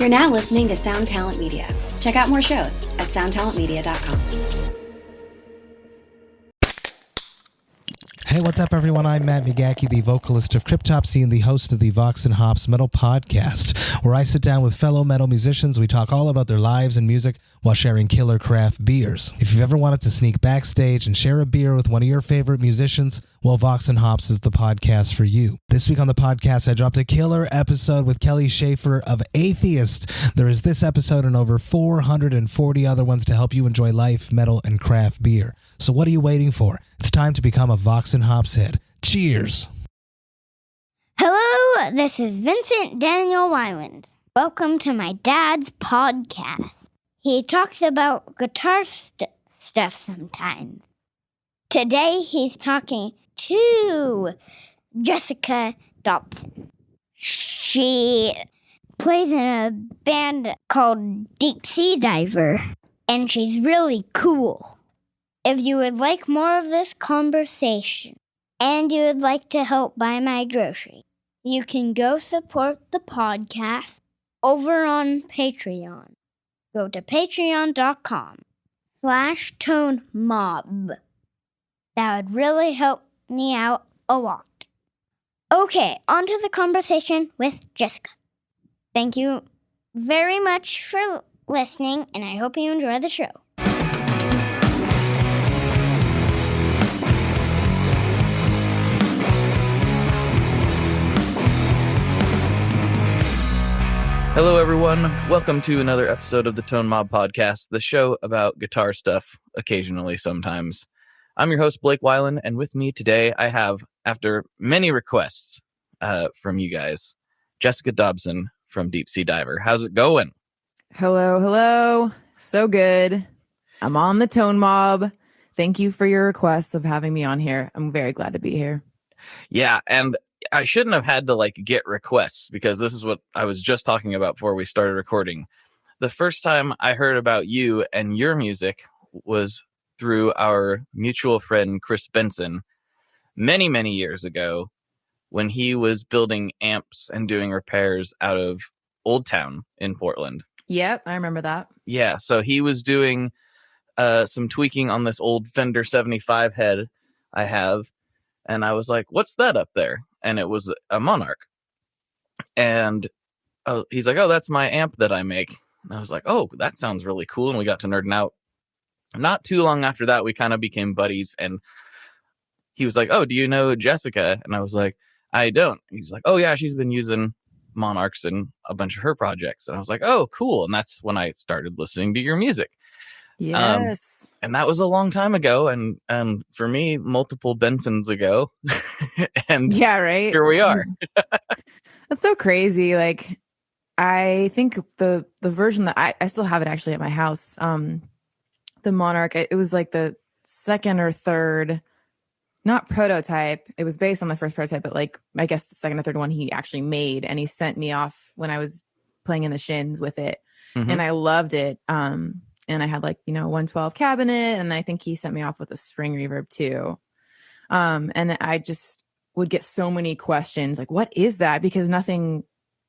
You're now listening to Sound Talent Media. Check out more shows at soundtalentmedia.com. Hey, what's up, everyone? I'm Matt McGackie, the vocalist of Cryptopsy and the host of the Vox and Hops Metal Podcast, where I sit down with fellow metal musicians. We talk all about their lives and music while sharing killer craft beers. If you've ever wanted to sneak backstage and share a beer with one of your favorite musicians, well, Vox and Hops is the podcast for you. This week on the podcast, I dropped a killer episode with Kelly Schaefer of Atheist. There is this episode and over 440 other ones to help you enjoy life, metal, and craft beer. So what are you waiting for? It's time to become a Vox and Hops head. Cheers! Hello, this is Vincent Daniel Wyland. Welcome to my dad's podcast. He talks about guitar stuff sometimes. Today he's talking to Jessica Dobson. She plays in a band called Deep Sea Diver, and she's really cool. If you would like more of this conversation, and you would like to help buy my groceries, you can go support the podcast over on Patreon. Go to patreon.com/tonemob. That would really help me out a lot. Okay, on to the conversation with Jessica. Thank you very much for listening, and I hope you enjoy the show. Hello, everyone. Welcome to another episode of the Tone Mob Podcast, the show about guitar stuff, occasionally, sometimes. I'm your host, Blake Weiland, and with me today, I have, after many requests from you guys, Jessica Dobson from Deep Sea Diver. How's it going? Hello. So good. I'm on the Tone Mob. Thank you for your requests of having me on here. I'm very glad to be here. Yeah, and I shouldn't have had to get requests, because this is what I was just talking about before we started recording. The first time I heard about you and your music was through our mutual friend Chris Benson many, many years ago, when he was building amps and doing repairs out of Old Town in Portland. Yep, I remember that. Yeah, so he was doing some tweaking on this old Fender 75 head I have, and I was like, what's that up there? And it was a Monarch. And he's like, oh, that's my amp that I make. And I was like, oh, that sounds really cool. And we got to nerding out. Not too long after that, we kind of became buddies. And he was like, oh, do you know Jessica? And I was like, I don't. He's like, oh, yeah, she's been using Monarchs in a bunch of her projects. And I was like, oh, cool. And that's when I started listening to your music. Yes. And that was a long time ago, and for me, multiple Bensons ago. And yeah, right. Here we are. That's so crazy. I think the version that I still have it actually at my house. The Monarch, it was like the second or third, not prototype. It was based on the first prototype, but I guess the second or third one he actually made, and he sent me off when I was playing in the Shins with it, and I loved it. And I had 112 cabinet, and I think he sent me off with a spring reverb too. And I just would get so many questions what is that? Because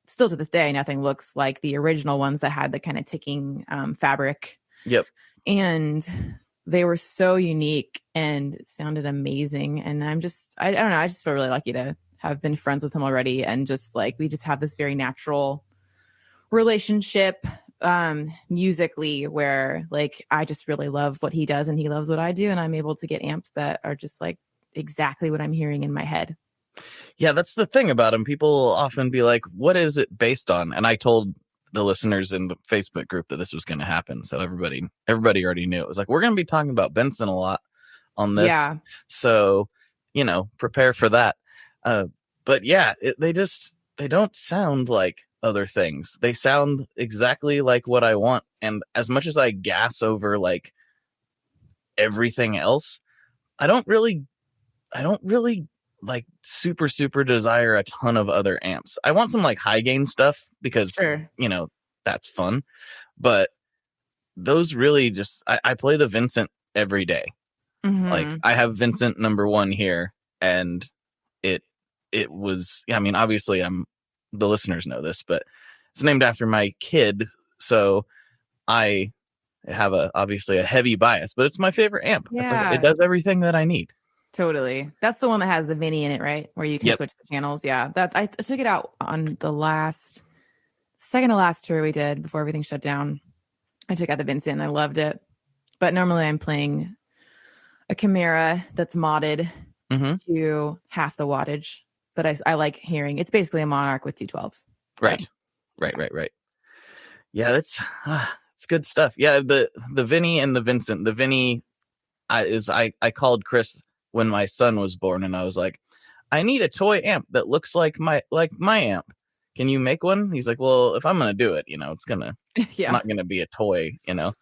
still to this day, nothing looks like the original ones that had the kind of ticking fabric. Yep. And they were so unique and it sounded amazing. And I don't know, I just feel really lucky to have been friends with him already. And just we just have this very natural relationship musically, where I just really love what he does and he loves what I do, and I'm able to get amps that are just exactly what I'm hearing in my head. Yeah, that's the thing about him. People often be like, what is it based on? And I told the listeners in the Facebook group that this was going to happen, so everybody already knew. It was we're going to be talking about Benson a lot on this. Yeah. So prepare for that. But yeah, they don't sound like other things. They sound exactly like what I want. And as much as I gas over everything else, I don't really super desire a ton of other amps. I want some high gain stuff because Sure. That's fun. But those really just I play the Vincent every day. Mm-hmm. I have Vincent #1 here, and it was, I mean, obviously the listeners know this, but it's named after my kid, so I have obviously a heavy bias, but it's my favorite amp. It's like, it does everything that I need. Totally. That's the one that has the Vinny in it, right? Where you can switch the channels. Yeah. That I took it out on the second to last tour we did before everything shut down. I took out the Benson. I loved it. But normally I'm playing a Chimera that's modded to half the wattage. But I like hearing it's basically a Monarch with 212s. Right. Yeah, it's good stuff. Yeah, the Vinny and the Vincent. The Vinny I called Chris when my son was born, and I was like, I need a toy amp that looks like my amp. Can you make one? He's like, well, if I'm gonna do it, it's it's not gonna be a toy, Well,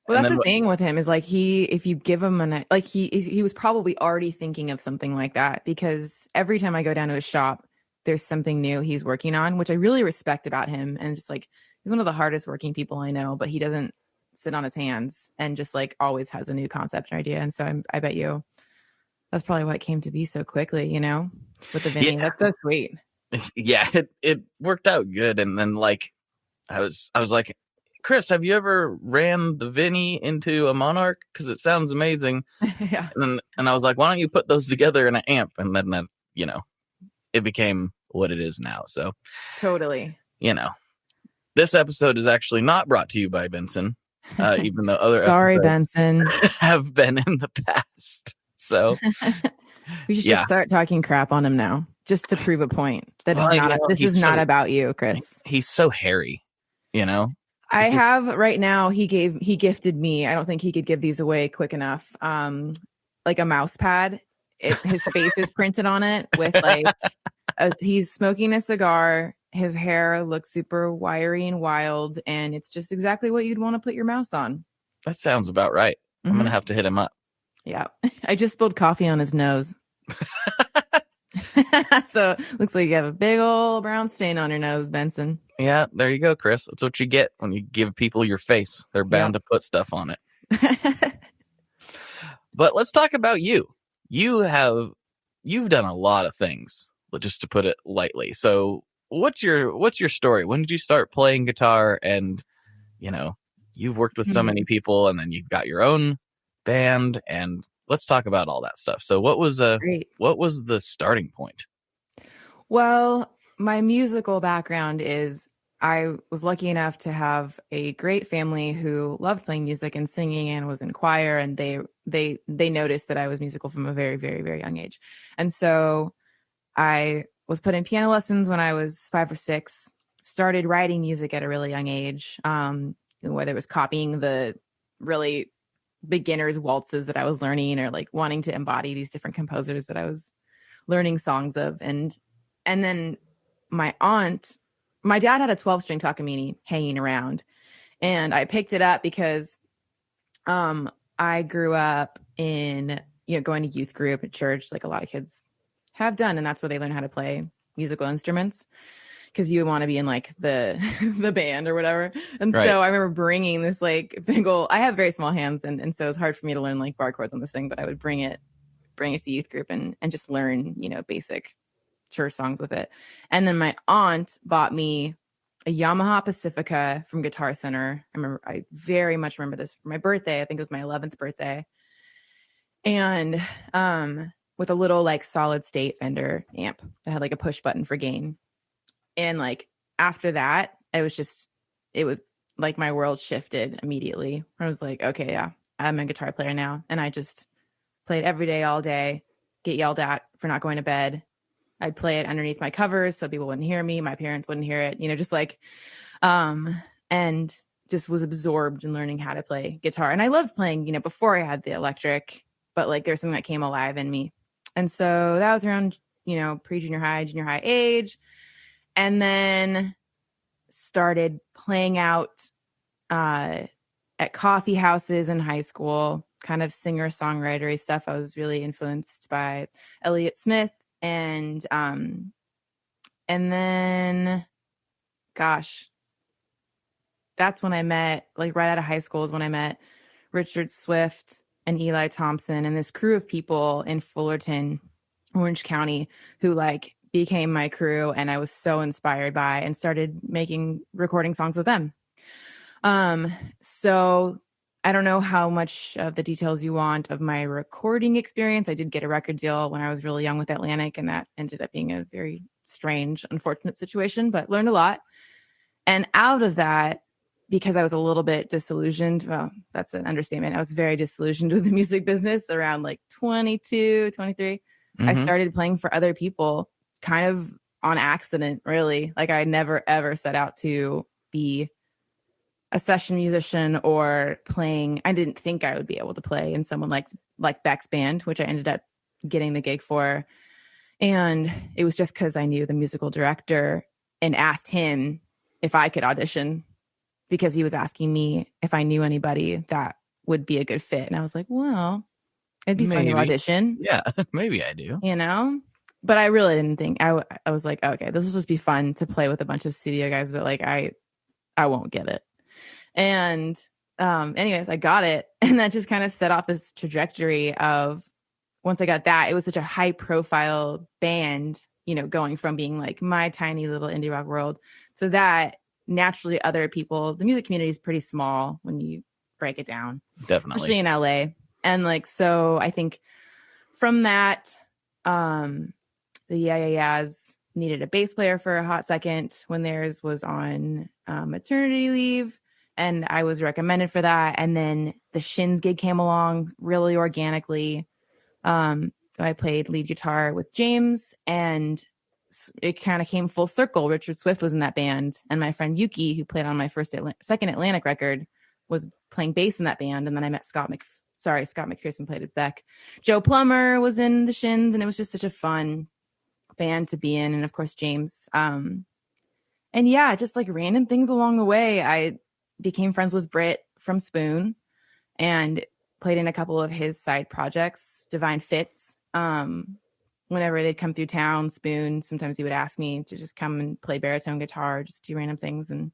that's the thing with him is like if you give him he was probably already thinking of something like that, because every time I go down to his shop, there's something new he's working on, which I really respect about him. And just like, he's one of the hardest working people I know, but he doesn't sit on his hands and just like always has a new concept or idea. And so I bet you that's probably why it came to be so quickly, with the Vinny. That's so sweet. Yeah, it worked out good. And then like, I was like, Chris, have you ever ran the Vinny into a Monarch? Because it sounds amazing. Yeah. And I was like, why don't you put those together in an amp? And then it became what it is now. So totally. This episode is actually not brought to you by Benson, even though other sorry, Benson, have been in the past. So we should just start talking crap on him now, just to prove a point that this is not about you, Chris. He's so hairy, I have right now. He gifted me. I don't think he could give these away quick enough. Like a mouse pad. His face is printed on it with like he's smoking a cigar. His hair looks super wiry and wild, and it's just exactly what you'd want to put your mouse on. That sounds about right. Mm-hmm. I'm gonna have to hit him up. Yeah, I just spilled coffee on his nose. So looks like you have a big old brown stain on your nose, Benson. Yeah, there you go, Chris. That's what you get when you give people your face. They're bound to put stuff on it. But let's talk about you. You've done a lot of things, just to put it lightly. So what's your story? When did you start playing guitar? And you've worked with so many people, and then you've got your own band, and let's talk about all that stuff. So what was the starting point? Well, my musical background is I was lucky enough to have a great family who loved playing music and singing and was in choir, and they noticed that I was musical from a very, very, very young age. And so I was put in piano lessons when I was 5 or 6, started writing music at a really young age, whether it was copying the really beginner's waltzes that I was learning, or like wanting to embody these different composers that I was learning songs of. And then my dad had a 12-string Takamine hanging around, and I picked it up because I grew up in, going to youth group at church, like a lot of kids have done. And that's where they learn how to play musical instruments, because you want to be in like the band or whatever. And so I remember bringing this like big old, I have very small hands. And so it's hard for me to learn like bar chords on this thing, but I would bring it to youth group and just learn, basic church songs with it. And then my aunt bought me a Yamaha Pacifica from Guitar Center. I very much remember this for my birthday. I think it was my 11th birthday. And with a little like solid state Fender amp that had like a push button for gain. And like after that, it was like my world shifted immediately. I was like, okay, yeah, I'm a guitar player now. And I just played every day, all day, get yelled at for not going to bed. I'd play it underneath my covers so people wouldn't hear me. My parents wouldn't hear it, just like, and just was absorbed in learning how to play guitar. And I loved playing, before I had the electric, but like there's something that came alive in me. And so that was around, pre-junior high, junior high age. And then started playing out at coffee houses in high school, kind of singer-songwritery stuff. I was really influenced by Elliott Smith. And then, gosh, that's when I met, like right out of high school is when I met Richard Swift and Eli Thompson and this crew of people in Fullerton, Orange County, who like became my crew, and I was so inspired by and started recording songs with them. So I don't know how much of the details you want of my recording experience. I did get a record deal when I was really young with Atlantic, and that ended up being a very strange, unfortunate situation, but learned a lot. And out of that, because I was a little bit disillusioned, well, that's an understatement. I was very disillusioned with the music business around like 22, 23. I started playing for other people kind of on accident, really. Like I never, ever set out to be a session musician or playing. I didn't think I would be able to play in someone like Beck's band, which I ended up getting the gig for. And it was just because I knew the musical director and asked him if I could audition, because he was asking me if I knew anybody that would be a good fit. And I was like, well, it'd be fun to audition. Yeah, maybe I do. You know? But I really didn't think. I was like, okay, this will just be fun to play with a bunch of studio guys, but like I won't get it. And anyways, I got it. And that just kind of set off this trajectory of, once I got that, it was such a high profile band, you know, going from being like my tiny little indie rock world to that. Naturally, other people, the music community is pretty small when you break it down. Definitely. Especially in LA. And like, so I think from that, the Yeah needed a bass player for a hot second when theirs was on maternity leave. And I was recommended for that. And then the Shins gig came along really organically. So I played lead guitar with James, and it kind of came full circle. Richard Swift was in that band. And my friend Yuki, who played on my second Atlantic record, was playing bass in that band. And then I met Scott McPherson played with Beck. Joe Plummer was in the Shins, and it was just such a fun band to be in. And of course, James. And yeah, just like random things along the way. I became friends with Britt from Spoon and played in a couple of his side projects, Divine Fits. Whenever they'd come through town, Spoon, sometimes he would ask me to just come and play baritone guitar, just do random things. And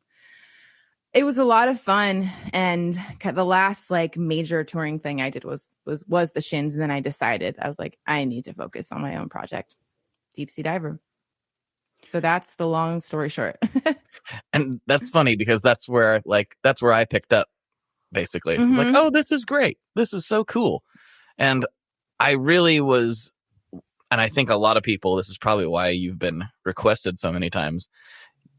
it was a lot of fun. And the last like major touring thing I did was the Shins. And then I decided, I was like, I need to focus on my own project, Deep Sea Diver. So that's the long story short. And that's funny because that's where I picked up, basically. It's like, oh, this is great. This is so cool. And I really was, and I think a lot of people, this is probably why you've been requested so many times.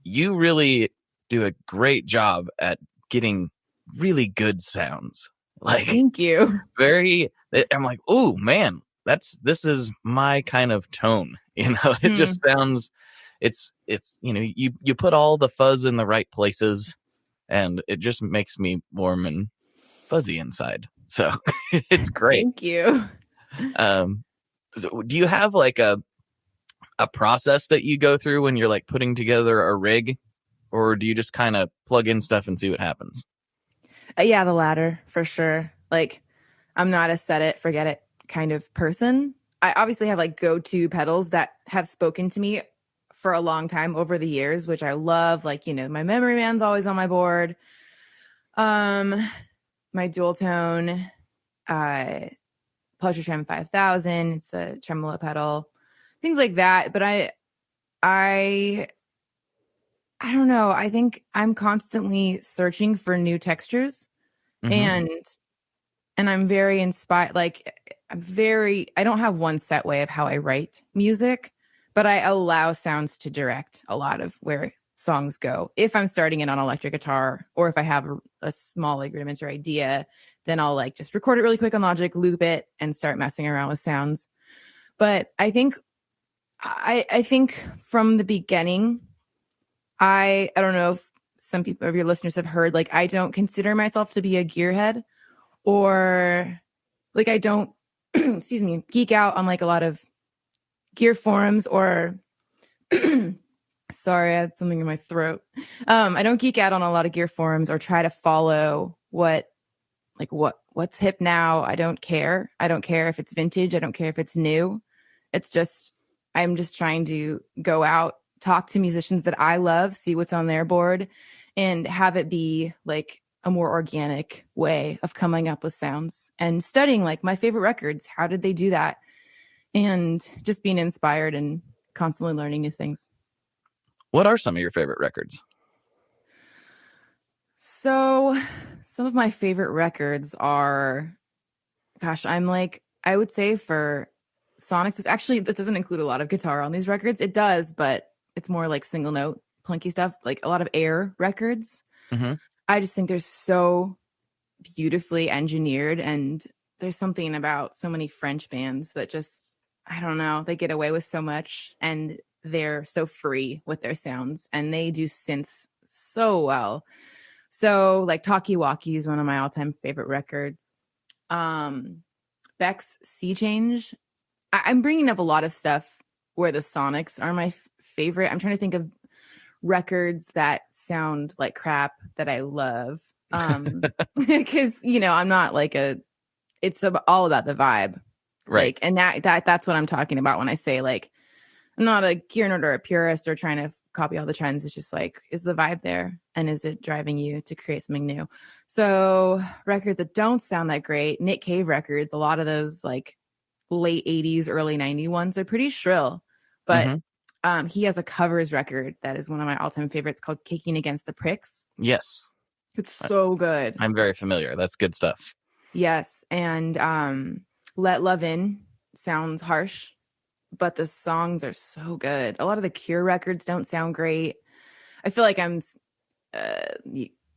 You really do a great job at getting really good sounds. Like, thank you. I'm like, oh man, this is my kind of tone. You know, it just sounds, it's, you know, you put all the fuzz in the right places, and it just makes me warm and fuzzy inside. So it's great. Thank you. So do you have like a process that you go through when you're like putting together a rig, or do you just kind of plug in stuff and see what happens? Yeah, the latter for sure. Like, I'm not a set it, forget it kind of person. I obviously have like go-to pedals that have spoken to me for a long time over the years, which I love. Like, you know, my Memory Man's always on my board. My dual tone, Pleasure Trem 5000. It's a tremolo pedal, things like that. But I don't know. I think I'm constantly searching for new textures, and I'm very inspired. Like, I don't have one set way of how I write music, but I allow sounds to direct a lot of where songs go. If I'm starting it on electric guitar, or if I have a small like rudimentary idea, then I'll like just record it really quick on Logic, loop it, and start messing around with sounds. But I think from the beginning, I don't know if some people of your listeners have heard, like, I don't consider myself to be a gearhead, or like I don't excuse me, geek out on like a lot of gear forums, or sorry, I had something in my throat. I don't geek out on a lot of gear forums or try to follow what's hip now. I don't care. I don't care if it's vintage. I don't care if it's new. It's just, I'm just trying to go out, talk to musicians that I love, see what's on their board, and have it be like a more organic way of coming up with sounds, and studying like my favorite records. How did they do that? And just being inspired and constantly learning new things. What are some of your favorite records? So some of my favorite records are, gosh, I would say for Sonics, actually, this doesn't include a lot of guitar on these records. It does, but it's more like single note, plunky stuff, like a lot of Air records. Mm-hmm. I just think they're so beautifully engineered, and there's something about so many French bands that just, I don't know, they get away with so much, and they're so free with their sounds, and they do synths so well. So like Talkie Walkie is one of my all-time favorite records. Beck's Sea Change. I'm bringing up a lot of stuff where the Sonics are my favorite. I'm trying to think of records that sound like crap that I love. Because, I'm not like it's all about the vibe. Right. Like, and that's what I'm talking about when I say, like, I'm not a gear nerd or a purist or trying to copy all the trends. It's just like, is the vibe there? And is it driving you to create something new? So records that don't sound that great, Nick Cave records, a lot of those like late 80s, early 90s ones are pretty shrill. But he has a covers record that is one of my all-time favorites called Kicking Against the Pricks. Yes. It's so good. I'm very familiar. That's good stuff. Yes. And Let Love In sounds harsh, but the songs are so good. A lot of the Cure records don't sound great. I feel like I'm a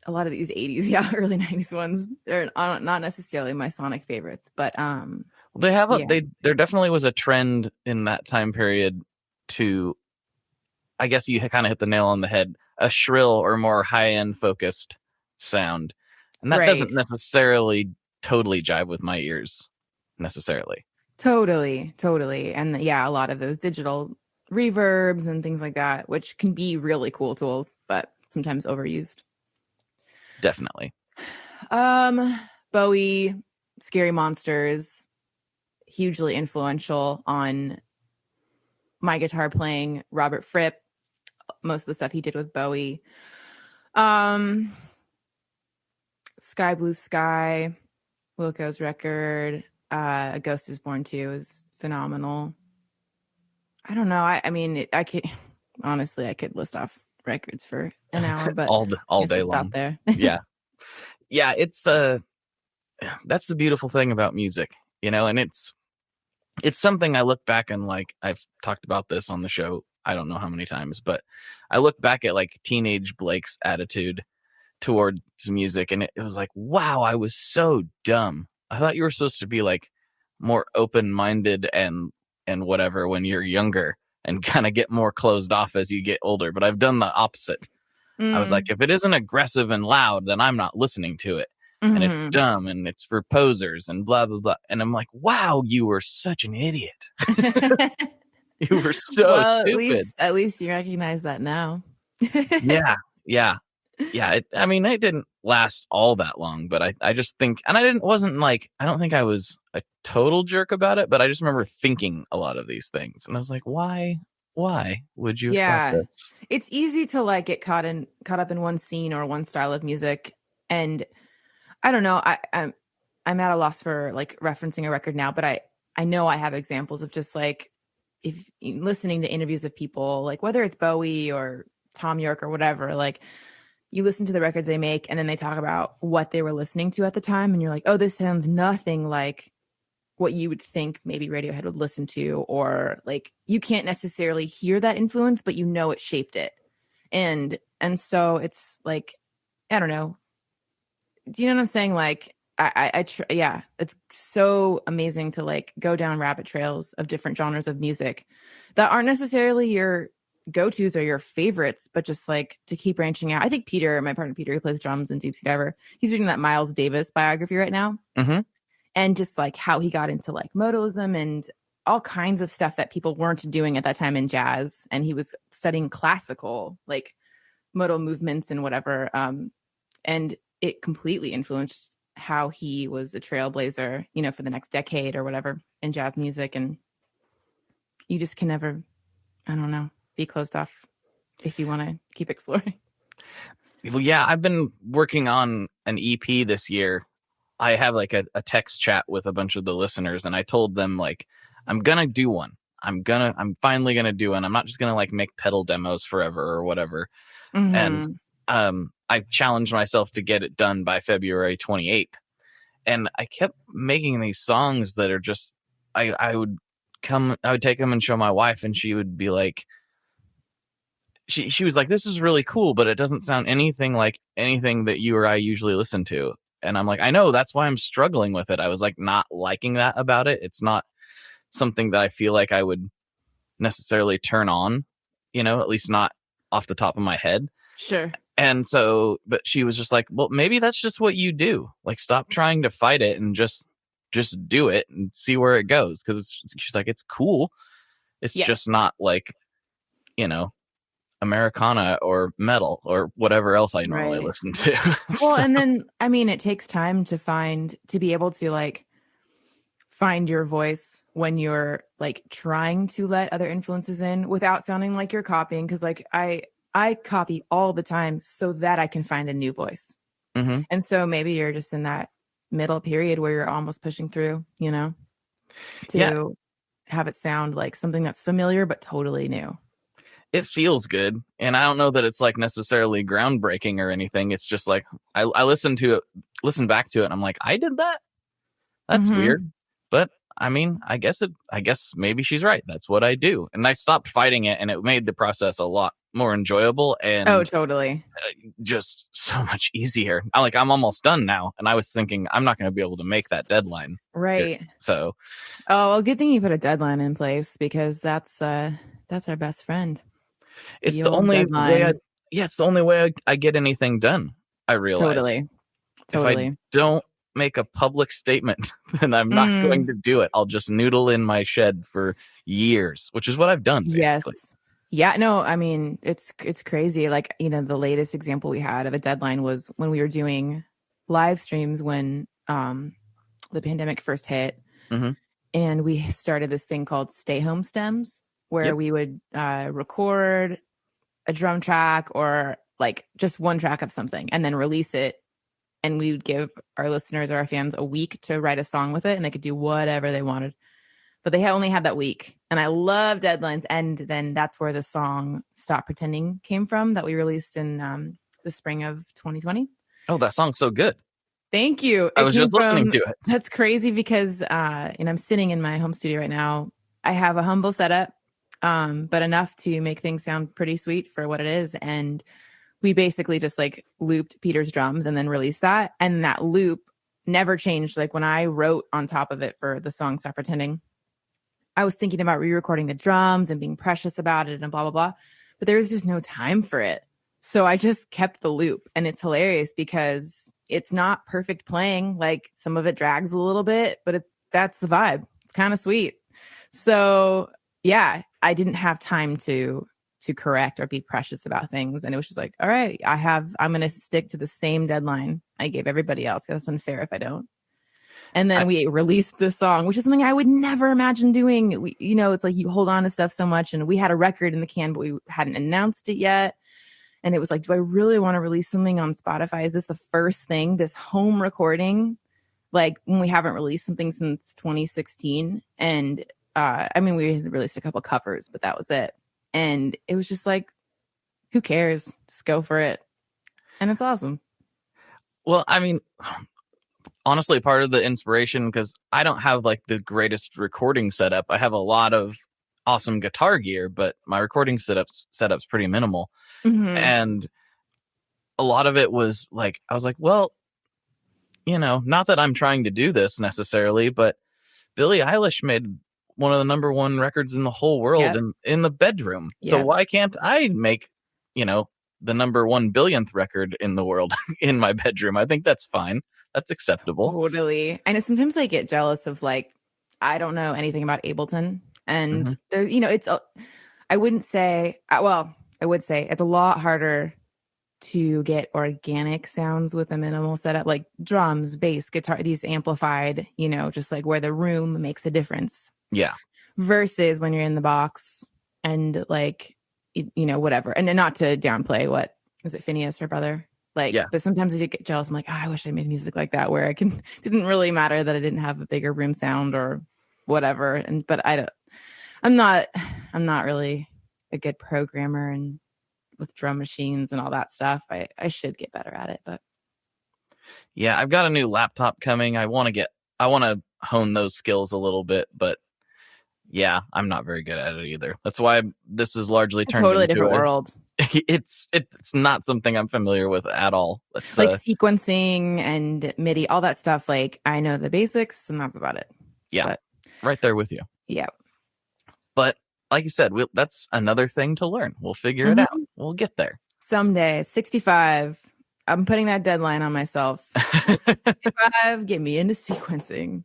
lot of these 80s, early 90s ones, they're not necessarily my Sonic favorites, but they have there definitely was a trend in that time period to, I guess you kind of hit the nail on the head, a shrill or more high-end focused sound. And that doesn't necessarily totally jive with my ears necessarily. Totally. And a lot of those digital reverbs and things like that, which can be really cool tools, but sometimes overused. Definitely. Bowie, Scary Monsters, hugely influential on my guitar playing. Robert Fripp, most of the stuff he did with Bowie. Sky Blue Sky, Wilco's record, A Ghost Is Born Too is phenomenal. I don't know. I mean, I could honestly, I could list off records for an hour, but all day long. Stop there. Yeah. It's that's the beautiful thing about music, and it's something I look back and like, I've talked about this on the show I don't know how many times, but I look back at like teenage Blake's attitude towards music, and it was like, wow, I was so dumb. I thought you were supposed to be like more open-minded and whatever when you're younger, and kind of get more closed off as you get older. But I've done the opposite. I was like, if it isn't aggressive and loud, then I'm not listening to it. And it's dumb and it's for posers and blah, blah, blah. And I'm like, wow, you were such an idiot. You were so stupid. At least you recognize that now. Yeah. It didn't last all that long, but I just think, and I don't think I was a total jerk about it, but I just remember thinking a lot of these things. And I was like, why would you? Yeah. It's easy to like get caught up in one scene or one style of music. And I don't know, I'm at a loss for like referencing a record now, but I know I have examples of just like, if listening to interviews of people, like whether it's Bowie or Tom York or whatever, like you listen to the records they make and then they talk about what they were listening to at the time. And you're like, oh, this sounds nothing like what you would think maybe Radiohead would listen to, or like you can't necessarily hear that influence, but it shaped it. And so it's like, I don't know. Do you know what I'm saying? Like, it's so amazing to like go down rabbit trails of different genres of music that aren't necessarily your go-tos or your favorites, but just like to keep branching out. I think my partner Peter, who plays drums in Deep Sea Diver, he's reading that Miles Davis biography right now. Mm-hmm. And just like how he got into like modalism and all kinds of stuff that people weren't doing at that time in jazz. And he was studying classical, like modal movements and whatever. And it completely influenced how he was a trailblazer, for the next decade or whatever in jazz music. And you just can never, I don't know, be closed off if you want to keep exploring. Well, yeah, I've been working on an EP this year. I have like a text chat with a bunch of the listeners, and I told them like, I'm going to do one. I'm finally gonna do it. And I'm not just gonna like make pedal demos forever or whatever. And I challenged myself to get it done by February 28th. And I kept making these songs that are just, I would take them and show my wife, and she would be like, she was like, this is really cool, but it doesn't sound anything like anything that you or I usually listen to. And I'm like, I know, that's why I'm struggling with it. I was like not liking that about it. It's not something that I feel like I would necessarily turn on, at least not off the top of my head. Sure. And so, but she was just like, well, maybe that's just what you do. Like, stop trying to fight it and just do it and see where it goes. Cause she's like, it's cool. It's just not like, Americana or metal or whatever else I normally listen to. Well, and then, I mean, it takes time to be able to like find your voice when you're like trying to let other influences in without sounding like you're copying. Cause like I copy all the time so that I can find a new voice. Mm-hmm. And so maybe you're just in that middle period where you're almost pushing through, to have it sound like something that's familiar, but totally new. It feels good. And I don't know that it's like necessarily groundbreaking or anything. It's just like, I listen back to it and I'm like, I did that. That's weird. But I mean, I guess maybe she's right. That's what I do. And I stopped fighting it, and it made the process a lot more enjoyable and totally just so much easier. I'm almost done now, and I was thinking I'm not going to be able to make that deadline. Right. So, well, good thing you put a deadline in place, because that's our best friend. It's the only way. It's the only way I get anything done. I realize. Totally. If I don't make a public statement, then I'm not going to do it. I'll just noodle in my shed for years, which is what I've done. Basically. Yes. Yeah, no, I mean, it's crazy. Like, the latest example we had of a deadline was when we were doing live streams when the pandemic first hit. Mm-hmm. And we started this thing called Stay Home Stems, where we would record a drum track or like just one track of something and then release it. And we would give our listeners or our fans a week to write a song with it, and they could do whatever they wanted. But they only had that week. And I love deadlines. And then that's where the song Stop Pretending came from, that we released in the spring of 2020. Oh, that song's so good. Thank you. I was just listening to it. That's crazy because and I'm sitting in my home studio right now. I have a humble setup, but enough to make things sound pretty sweet for what it is. And we basically just like looped Peter's drums and then released that. And that loop never changed. Like when I wrote on top of it for the song Stop Pretending, I was thinking about re-recording the drums and being precious about it and blah, blah, blah. But there was just no time for it. So I just kept the loop. And it's hilarious because it's not perfect playing. Like some of it drags a little bit, but that's the vibe. It's kind of sweet. So yeah, I didn't have time to correct or be precious about things. And it was just like, all right, I'm going to stick to the same deadline I gave everybody else. That's unfair if I don't. And then we released this song, which is something I would never imagine doing. It's like you hold on to stuff so much, and we had a record in the can, but we hadn't announced it yet. And it was like, do I really want to release something on Spotify? Is this the first thing, this home recording? Like when we haven't released something since 2016. And we released a couple covers, but that was it. And it was just like, who cares? Just go for it. And it's awesome. Well, I mean, honestly, part of the inspiration, because I don't have like the greatest recording setup. I have a lot of awesome guitar gear, but my recording setup's pretty minimal. Mm-hmm. And a lot of it was like, I was like, well, not that I'm trying to do this necessarily, but Billie Eilish made one of the number one records in the whole world in the bedroom. Yep. So why can't I make, the number 1 billionth record in the world in my bedroom? I think that's fine. That's acceptable. Totally. And sometimes I get jealous of like, I don't know anything about Ableton. And there, I would say it's a lot harder to get organic sounds with a minimal setup, like drums, bass, guitar, these amplified, just like where the room makes a difference. Yeah. Versus when you're in the box and like, whatever. And then not to downplay what is it, Phineas, her brother? Like, but sometimes I did get jealous. I'm like, I wish I made music like that, where didn't really matter that I didn't have a bigger room sound or whatever. But I'm I'm not really a good programmer and with drum machines and all that stuff. I should get better at it, but Yeah, I've got a new laptop coming. I want to hone those skills a little bit, but yeah, I'm not very good at it either. That's why this is largely it's a turned totally into different world. It's not something I'm familiar with at all. It's Like sequencing and MIDI, all that stuff. Like I know the basics, and that's about it. yeah, But, right there with you. yeah. But like you said, that's another thing to learn. We'll figure it out. We'll get there. Someday, 65. I'm putting that deadline on myself. 65, get me into sequencing.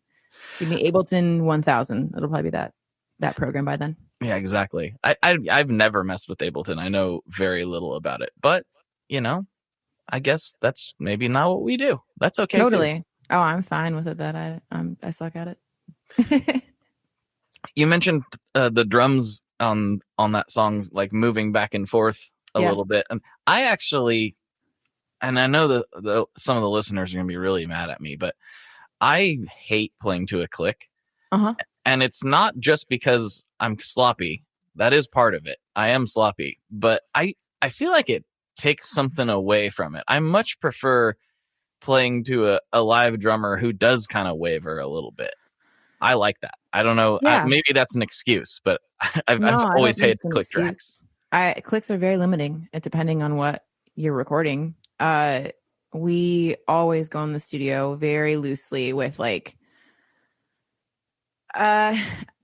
Give me Ableton 1000. It'll probably be that program by then. Yeah, exactly. I've never messed with Ableton. I know very little about it, but I guess that's maybe not what we do. That's okay. Totally. Too. Oh, I'm fine with it. That I suck at it. You mentioned the drums on that song, like moving back and forth a little bit, and I actually, and I know that some of the listeners are going to be really mad at me, but I hate playing to a click. And it's not just because I'm sloppy. That is part of it. I am sloppy, but I feel like it takes something away from it. I much prefer playing to a live drummer who does kind of waver a little bit. I like that. I don't know. Yeah. Maybe that's an excuse, but I've always hated click tracks. Clicks are very limiting, depending on what you're recording. We always go in the studio very loosely with like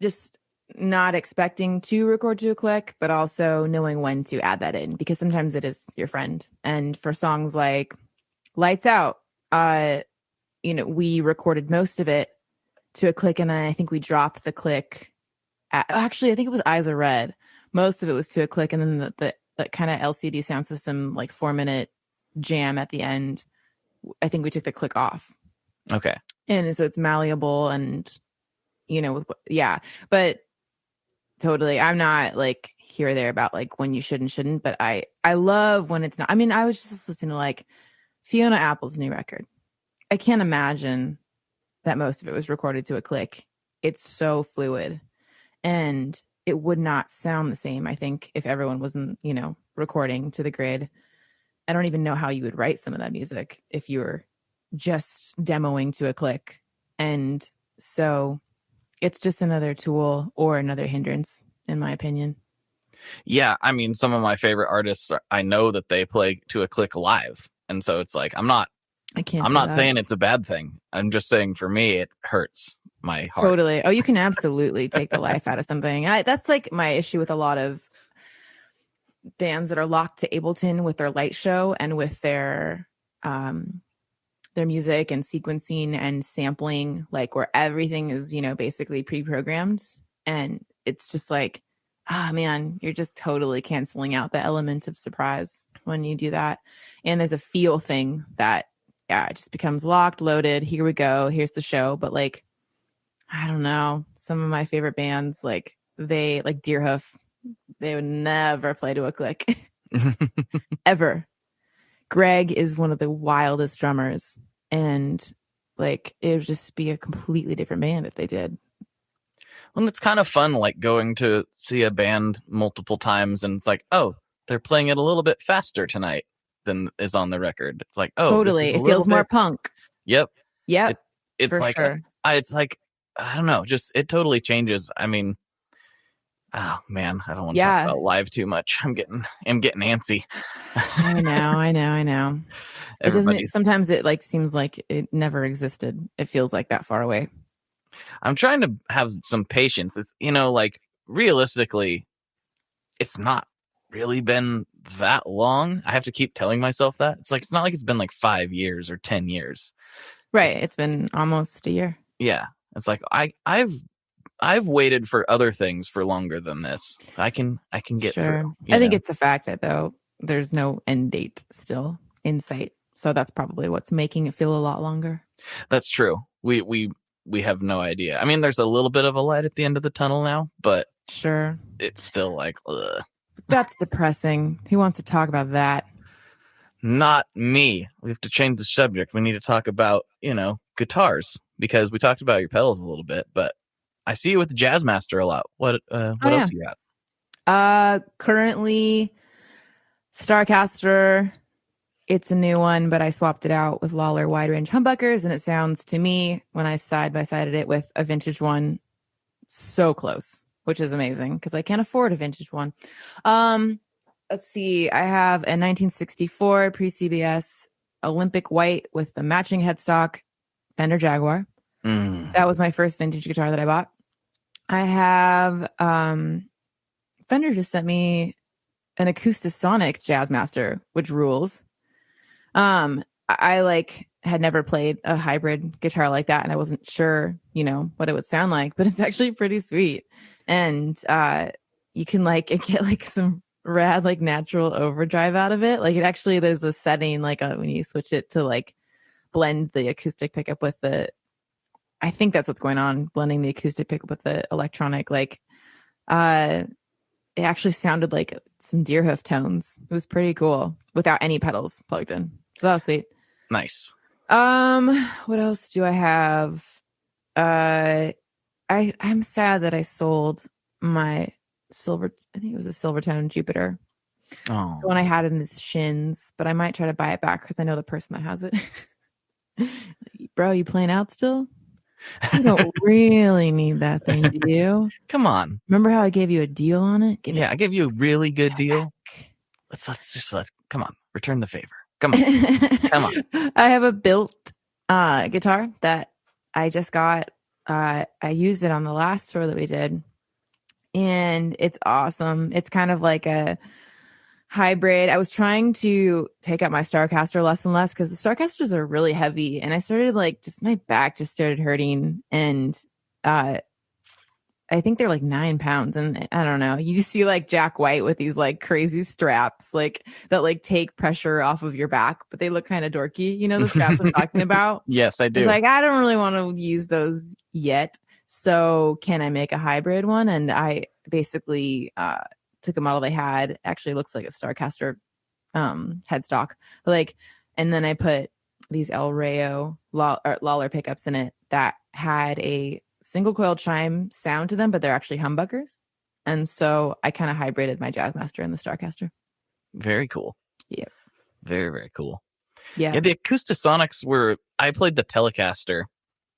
just not expecting to record to a click, but also knowing when to add that in, because sometimes it is your friend. And for songs like Lights Out, we recorded most of it to a click, and I think we dropped the click. Actually, I think it was Eyes Are Red. Most of it was to a click, and then the kind of LCD sound system, like 4-minute jam at the end, I think we took the click off. Okay. And so it's malleable and, but totally. I'm not like here or there about like when you should and shouldn't, but I love when it's not. I mean, I was just listening to like Fiona Apple's new record. I can't imagine that most of it was recorded to a click. It's so fluid, and it would not sound the same, I think, if everyone wasn't, recording to the grid. I don't even know how you would write some of that music if you were just demoing to a click. And so it's just another tool or another hindrance, in my opinion. Yeah, I mean, some of my favorite artists, I know that they play to a click live. And so it's like, I'm not saying it's a bad thing. I'm just saying for me, it hurts my heart. Totally. Oh, you can absolutely take the life out of something. That's like my issue with a lot of bands that are locked to Ableton with their light show and with their music and sequencing and sampling, like where everything is, basically pre-programmed. And it's just like, man, you're just totally canceling out the element of surprise when you do that. And there's a feel thing that, it just becomes locked, loaded. Here we go. Here's the show. But like, I don't know. Some of my favorite bands, like Deerhoof, they would never play to a click ever. Greg is one of the wildest drummers, and like it would just be a completely different band if they did. Well, it's kind of fun, like going to see a band multiple times, and it's like, oh, they're playing it a little bit faster tonight than is on the record. It's like, oh, totally, it feels more punk. Yep. It's for like sure. It's like, I don't know, just it totally changes. I mean, oh man, I don't want to talk about live too much. I'm getting antsy. I know. It doesn't. Sometimes it like seems like it never existed. It feels like that far away. I'm trying to have some patience. It's like realistically, it's not really been that long. I have to keep telling myself that. It's not like it's been like 5 years or 10 years. Right. It's been almost a year. Yeah. It's like I've waited for other things for longer than this. I can get through. I think it's the fact that though there's no end date still in sight. So that's probably what's making it feel a lot longer. That's true. We have no idea. I mean, there's a little bit of a light at the end of the tunnel now, but sure, it's still like, ugh. That's depressing. Who wants to talk about that? Not me. We have to change the subject. We need to talk about, guitars, because we talked about your pedals a little bit, but I see you with the Jazzmaster a lot. What else yeah. you got? Currently Starcaster. It's a new one, but I swapped it out with Lawler wide range humbuckers, and it sounds to me, when I side by sided it with a vintage one, so close, which is amazing because I can't afford a vintage one. Let's see. I have a 1964 pre-CBS Olympic white with the matching headstock Fender Jaguar. That was my first vintage guitar that I bought. I have Fender just sent me an Acoustasonic Jazzmaster, which rules. I like had never played a hybrid guitar like that, and I wasn't sure, what it would sound like, but it's actually pretty sweet. And you can get like some rad like natural overdrive out of it. Like it actually, there's a setting when you switch it to like blend the acoustic pickup with I think that's what's going on, blending the acoustic pickup with the electronic. It actually sounded like some deer hoof tones. It was pretty cool without any pedals plugged in. So that was sweet. Nice. What else do I have? I'm sad that I sold my silver. I think it was a Silvertone Jupiter. Oh, The one I had in the shins, but I might try to buy it back because I know the person that has it. Bro, you playing out still? You don't really need that thing, do you? come on. Remember how I gave you a deal on it? I gave you a really good deal. Come on, return the favor. Come on. Come on. I have a built guitar that I just got. I used it on the last tour that we did, and it's awesome. It's kind of like a hybrid. I was trying to take out my Starcaster less and less because the Starcasters are really heavy, and I started my back just started hurting, and I think they're like 9 pounds, and I don't know. You see Jack White with these crazy straps that take pressure off of your back, but they look kind of dorky. You know the straps I'm talking about? Yes, I do. I don't really want to use those yet. So can I make a hybrid one? And I basically took a model they had. Actually looks like a Starcaster headstock, and then I put these El Rayo Lawler pickups in it that had a single coil chime sound to them, but they're actually humbuckers. And so I kind of hybrided my Jazzmaster and the Starcaster. Very cool. Yeah. Very, very cool. Yeah. Yeah, the Acoustasonics I played the Telecaster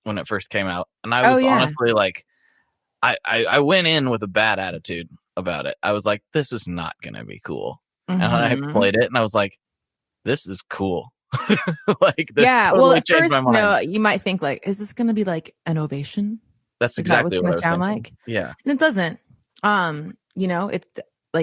when it first came out. And I was honestly I went in with a bad attitude about it. I was like, this is not going to be cool. Mm-hmm. And I played it and I was like, this is cool. Yeah. Totally Well, at changed first, my mind. no, you might think is this going to be an Ovation? That's Is that exactly what what it's I going was to sound thinking. like? Yeah. And it doesn't. It's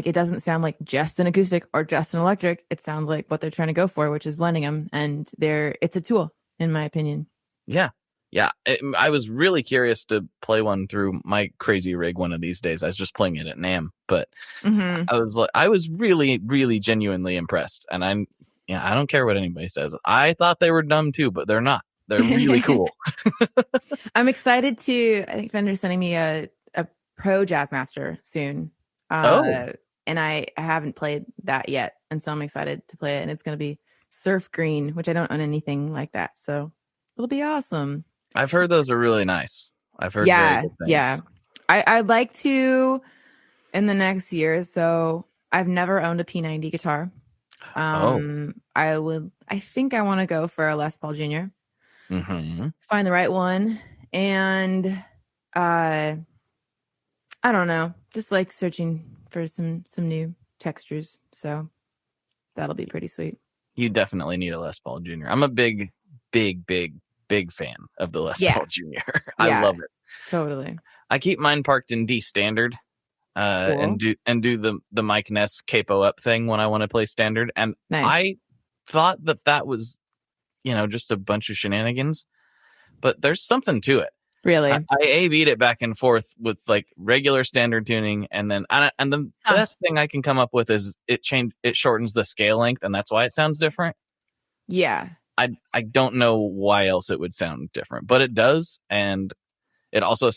it doesn't sound like just an acoustic or just an electric. It sounds like what they're trying to go for, which is blending them. And it's a tool, in my opinion. Yeah. Yeah. I was really curious to play one through my crazy rig one of these days. I was just playing it at NAMM, but I was really, really genuinely impressed. And I don't care what anybody says. I thought they were dumb too, but they're not. They're really cool. I'm excited I think Fender's sending me a Pro Jazzmaster soon. And I haven't played that yet. And so I'm excited to play it. And it's going to be surf green, which I don't own anything like that. So it'll be awesome. I've heard those are really nice. I've heard Yeah. very good things. Yeah. I'd like to, in the next year. So I've never owned a P90 guitar. I think I want to go for a Les Paul Jr. Mm-hmm. Find the right one. And I don't know, just searching for some new textures. So that'll be pretty sweet. You definitely need a Les Paul Jr. I'm a big fan of the Les Paul Jr. I love it. Totally. I keep mine parked in D standard. Cool. And do the Mike Ness capo up thing when I want to play standard. And nice. I thought that was, just a bunch of shenanigans, but there's something to it. Really? I A/B'd it back and forth with regular standard tuning, and then the best thing I can come up with is it shortens the scale length, and that's why it sounds different. Yeah. I don't know why else it would sound different, but it does, and it also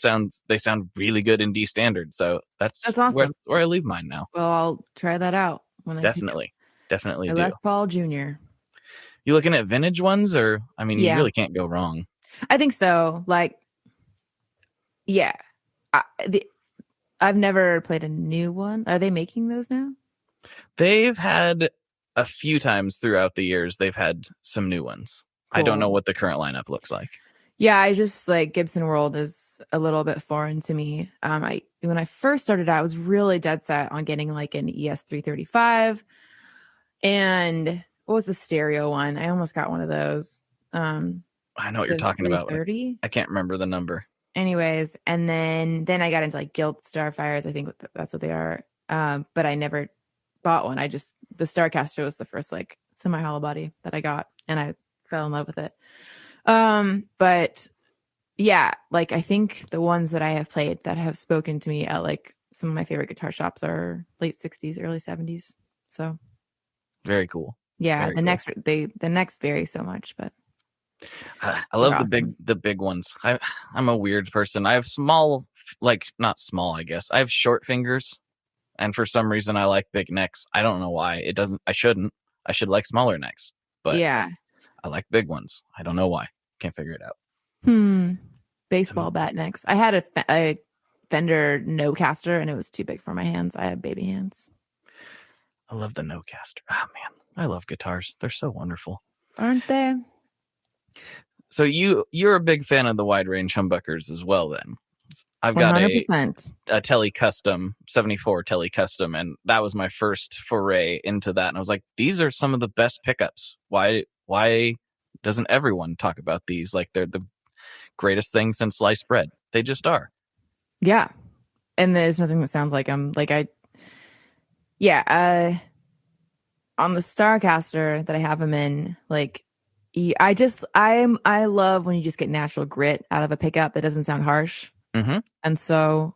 they sound really good in D standard. So that's awesome. Where I leave mine now. Well, I'll try that out when definitely do. Les Paul Jr. You looking at vintage ones, or you really can't go wrong. I think so. Yeah, I've never played a new one. Are they making those now? They've had a few times throughout the years. They've had some new ones. I don't Cool. know what the current lineup looks like. Yeah, I just like Gibson World is a little bit foreign to me. When I first started out, I was really dead set on getting like an ES335. And what was the stereo one? I almost got one of those. I know what you're talking about. 330. I can't remember the number. Anyways, and then I got into like Gilt Starfires. I think that's what they are. But I never bought one. The Starcaster was the first like semi-hollow body that I got, and I fell in love with it. But yeah, like I think the ones that I have played that have spoken to me at like some of my favorite guitar shops are late 60s, early 70s. So very cool. Yeah, very cool. The necks vary so much, but I love awesome. the big ones. I'm a weird person. I have small, like not small, I guess. I have short fingers, and for some reason I like big necks. I don't know why. I shouldn't. I should like smaller necks, but yeah, I like big ones. I don't know why. Can't figure it out. Baseball bat necks. I had a Fender no-caster, and it was too big for my hands. I have baby hands. I love the no-caster. Oh man, I love guitars. They're so wonderful, aren't they? So you're a big fan of the wide range humbuckers as well, then. I've got 100%. a Tele Custom 74 Tele Custom, and that was my first foray into that. And I was like, these are some of the best pickups. Why doesn't everyone talk about these? Like they're the greatest thing since sliced bread. They just are. Yeah, and there's nothing that sounds like them. Like on the Starcaster that I have them in, like. I love when you just get natural grit out of a pickup that doesn't sound harsh. Mm-hmm. And so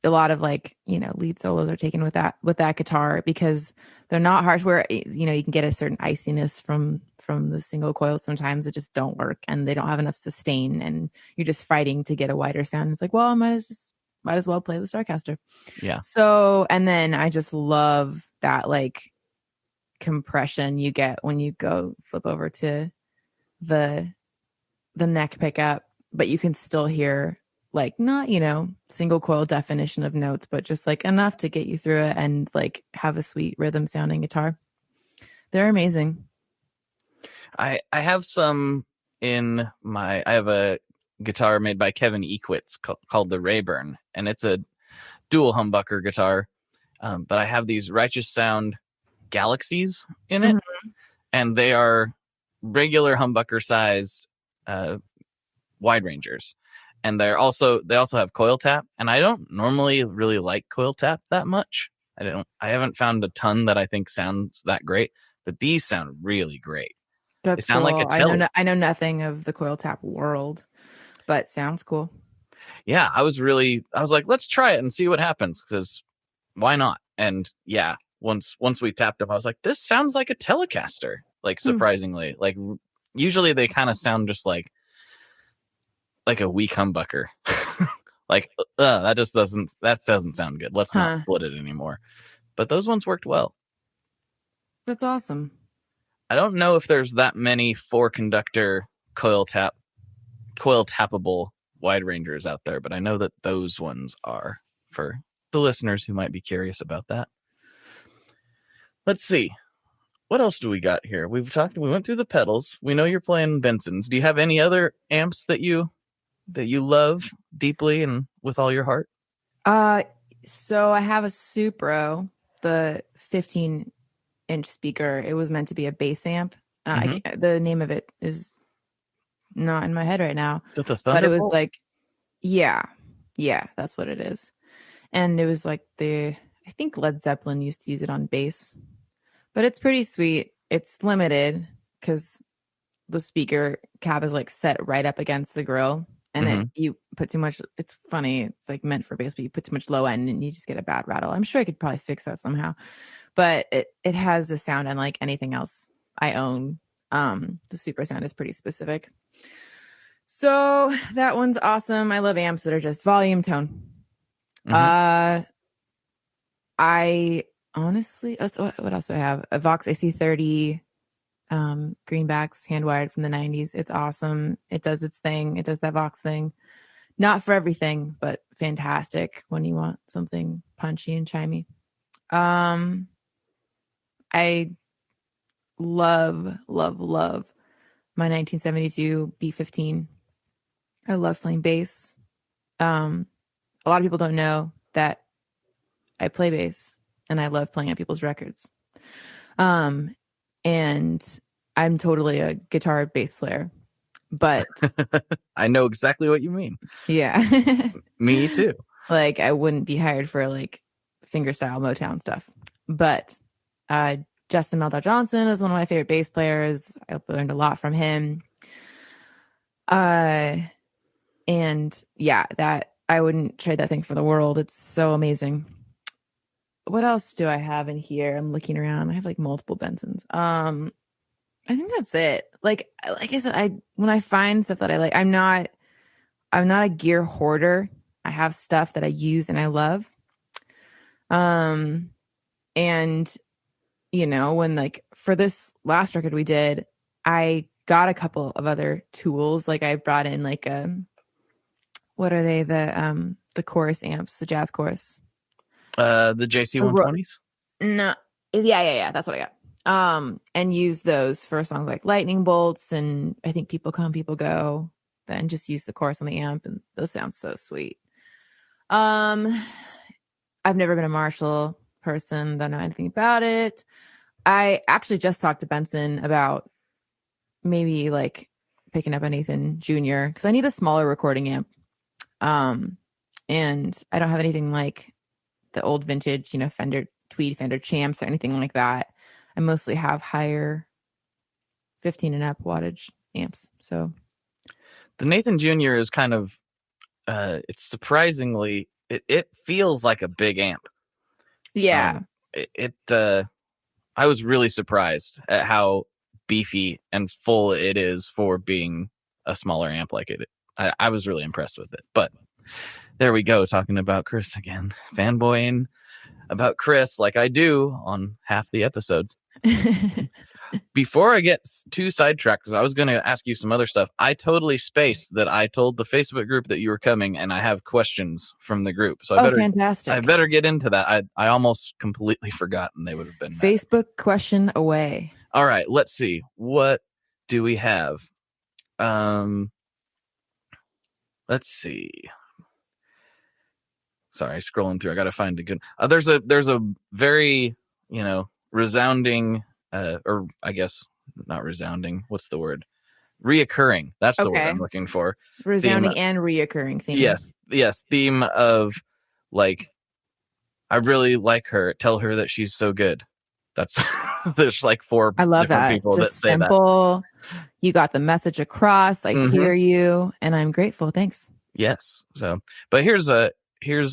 a lot of like, lead solos are taken with that guitar because they're not harsh, where, you can get a certain iciness from the single coils. Sometimes it just don't work and they don't have enough sustain and you're just fighting to get a wider sound. It's like, well, I might as well play the Starcaster. Yeah. So, and then I just love that like compression you get when you go flip over to the neck pickup, but you can still hear like not single coil definition of notes, but just like enough to get you through it and like have a sweet rhythm sounding guitar. They're amazing. I have some I have a guitar made by Kevin Equitz called the Rayburn, and it's a dual humbucker guitar, but I have these Righteous Sound Galaxies in it, and they are regular humbucker sized wide rangers, and they also have coil tap, and I don't normally really like coil tap that much. I haven't found a ton that I think sounds that great, but these sound really great. They sound cool. Like a Tele. I know nothing of the coil tap world, but sounds cool. Yeah, I was like, let's try it and see what happens, because why not? And yeah, once we tapped them, I was like, this sounds like a Telecaster. Like surprisingly, like usually they kind of sound just like a weak humbucker. Like that doesn't sound good. Let's not split it anymore. But those ones worked well. That's awesome. I don't know if there's that many 4-conductor coil tappable wide rangers out there, but I know that those ones are, for the listeners who might be curious about that. Let's see. What else do we got here? We went through the pedals. We know you're playing Bensons. Do you have any other amps that you love deeply and with all your heart? So I have a Supro, the 15-inch speaker. It was meant to be a bass amp. The name of it is not in my head right now. Is it the Thunderbolt? But it was like, yeah, that's what it is. And it was like I think Led Zeppelin used to use it on bass. But it's pretty sweet. It's limited because the speaker cap is like set right up against the grill, and you put too much. It's funny. It's like meant for bass, but you put too much low end, and you just get a bad rattle. I'm sure I could probably fix that somehow, but it has a sound unlike anything else I own. The super sound is pretty specific. So that one's awesome. I love amps that are just volume tone. I honestly, what else do I have? A Vox AC30 greenbacks hand wired from the 90s. It's awesome. It does its thing. It does that Vox thing. Not for everything, but fantastic when you want something punchy and chimey. I love my 1972 B15. I love playing bass. A lot of people don't know that I play bass and I love playing on people's records. And I'm totally a guitar bass player, but I know exactly what you mean. yeah, Me too. like I wouldn't be hired for like fingerstyle Motown stuff, but Justin Meldau Johnson is one of my favorite bass players. I learned a lot from him. And yeah, that I wouldn't trade that thing for the world. It's so amazing. What else do I have in here? I'm looking around. I have like multiple Bensons. I think that's it. Like I said, when I find stuff that I like, I'm not a gear hoarder. I have stuff that I use and I love. And you know, when like for this last record we did, I got a couple of other tools. Like I brought in like what are they? The chorus amps, the jazz chorus. The JC 120s? No. Yeah. That's what I got. And use those for songs like Lightning Bolts and I think People Come, People Go. Then just use the chorus on the amp and those sound so sweet. I've never been a Marshall person, don't know anything about it. I actually just talked to Benson about maybe like picking up a Nathan Jr. because I need a smaller recording amp. And I don't have anything like the old vintage, you know, Tweed Fender Champs or anything like that. I mostly have higher 15 and up wattage amps. So the Nathan Jr. is kind of it's surprisingly it feels like a big amp. Yeah. I was really surprised at how beefy and full it is for being a smaller amp like it. I was really impressed with it. But there we go, talking about Chris again. Fanboying about Chris like I do on half the episodes. Before I get too sidetracked, because I was going to ask you some other stuff, I totally spaced that I told the Facebook group that you were coming, and I have questions from the group. So fantastic. I better get into that. I almost completely forgot, and they would have been Facebook question away. All right, let's see. What do we have? Let's see. Sorry, scrolling through. I got to find a good. There's a very, resounding, or I guess not resounding. What's the word? Reoccurring. That's the word I'm looking for. Resounding and reoccurring theme. Yes. Theme of like, I really like her. Tell her that she's so good. That's there's like 4 I love different that. people Just that say simple. That. You got the message across. I hear you, and I'm grateful. Thanks. Yes. So, but here's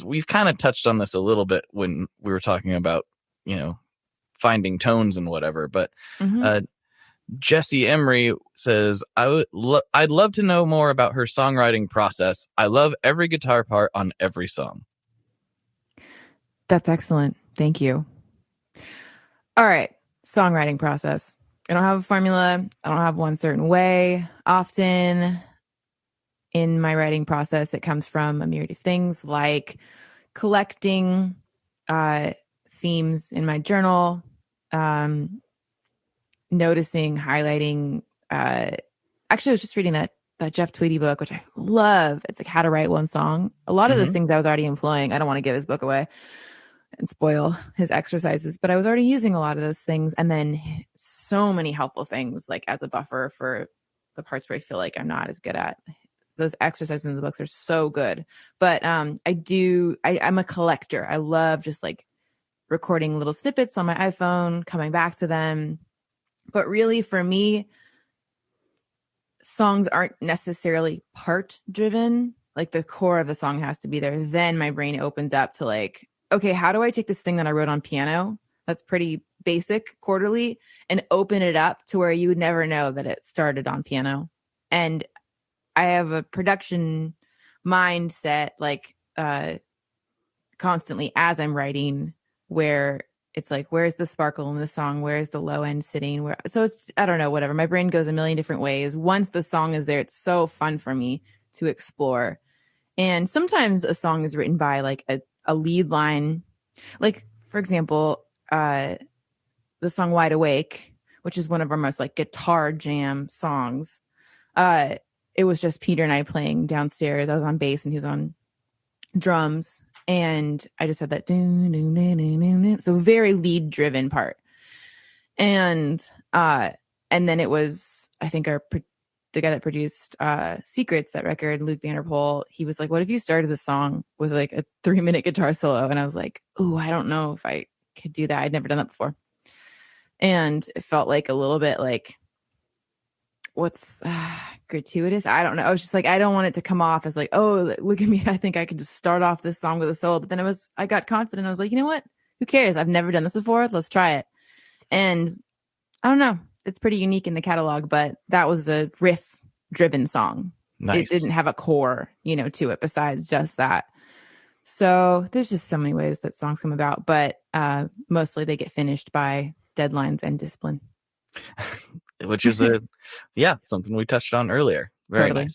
we've kind of touched on this a little bit when we were talking about, finding tones and whatever, but Jesse Emery says, I'd love to know more about her songwriting process. I love every guitar part on every song. That's excellent. Thank you. All right. Songwriting process. I don't have a formula. I don't have one certain way. Often in my writing process, it comes from a myriad of things like collecting themes in my journal, noticing, highlighting. Actually, I was just reading that Jeff Tweedy book, which I love. It's like How to Write One Song. A lot of those things I was already employing. I don't want to give his book away and spoil his exercises, but I was already using a lot of those things. And then so many helpful things like as a buffer for the parts where I feel like I'm not as good at. Those exercises in the books are so good. But I'm a collector. I love just like recording little snippets on my iPhone, coming back to them. But really for me, songs aren't necessarily part driven. Like the core of the song has to be there. Then my brain opens up to like, okay, how do I take this thing that I wrote on piano that's pretty basic quarterly and open it up to where you would never know that it started on piano? And I have a production mindset like constantly as I'm writing where it's like, where's the sparkle in the song? Where's the low end sitting? So it's, I don't know, whatever. My brain goes a million different ways. Once the song is there, it's so fun for me to explore. And sometimes a song is written by like a lead line. Like, for example, the song Wide Awake, which is one of our most like guitar jam songs. It was just Peter and I playing downstairs. I was on bass and he was on drums. And I just had that so very lead driven part. And then it was, I think the guy that produced Secrets, that record, Luke Vanderpool, he was like, what if you started the song with like a 3-minute guitar solo? And I was like, ooh, I don't know if I could do that. I'd never done that before. And it felt like a little bit like, what's gratuitous? I don't know. I was just like, I don't want it to come off as like, oh, look at me. I think I could just start off this song with a solo. But then I got confident. I was like, you know what? Who cares? I've never done this before. Let's try it. And I don't know. It's pretty unique in the catalog, but that was a riff driven song. Nice. It didn't have a core, to it besides just that. So there's just so many ways that songs come about, but mostly they get finished by deadlines and discipline. Which is something we touched on earlier. Very Totally.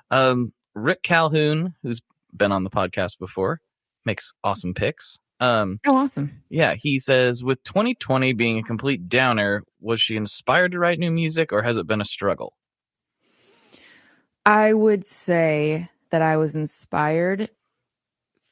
Nice. Rick Calhoun, who's been on the podcast before, makes awesome picks. Awesome. Yeah, he says, with 2020 being a complete downer, was she inspired to write new music or has it been a struggle? I would say that I was inspired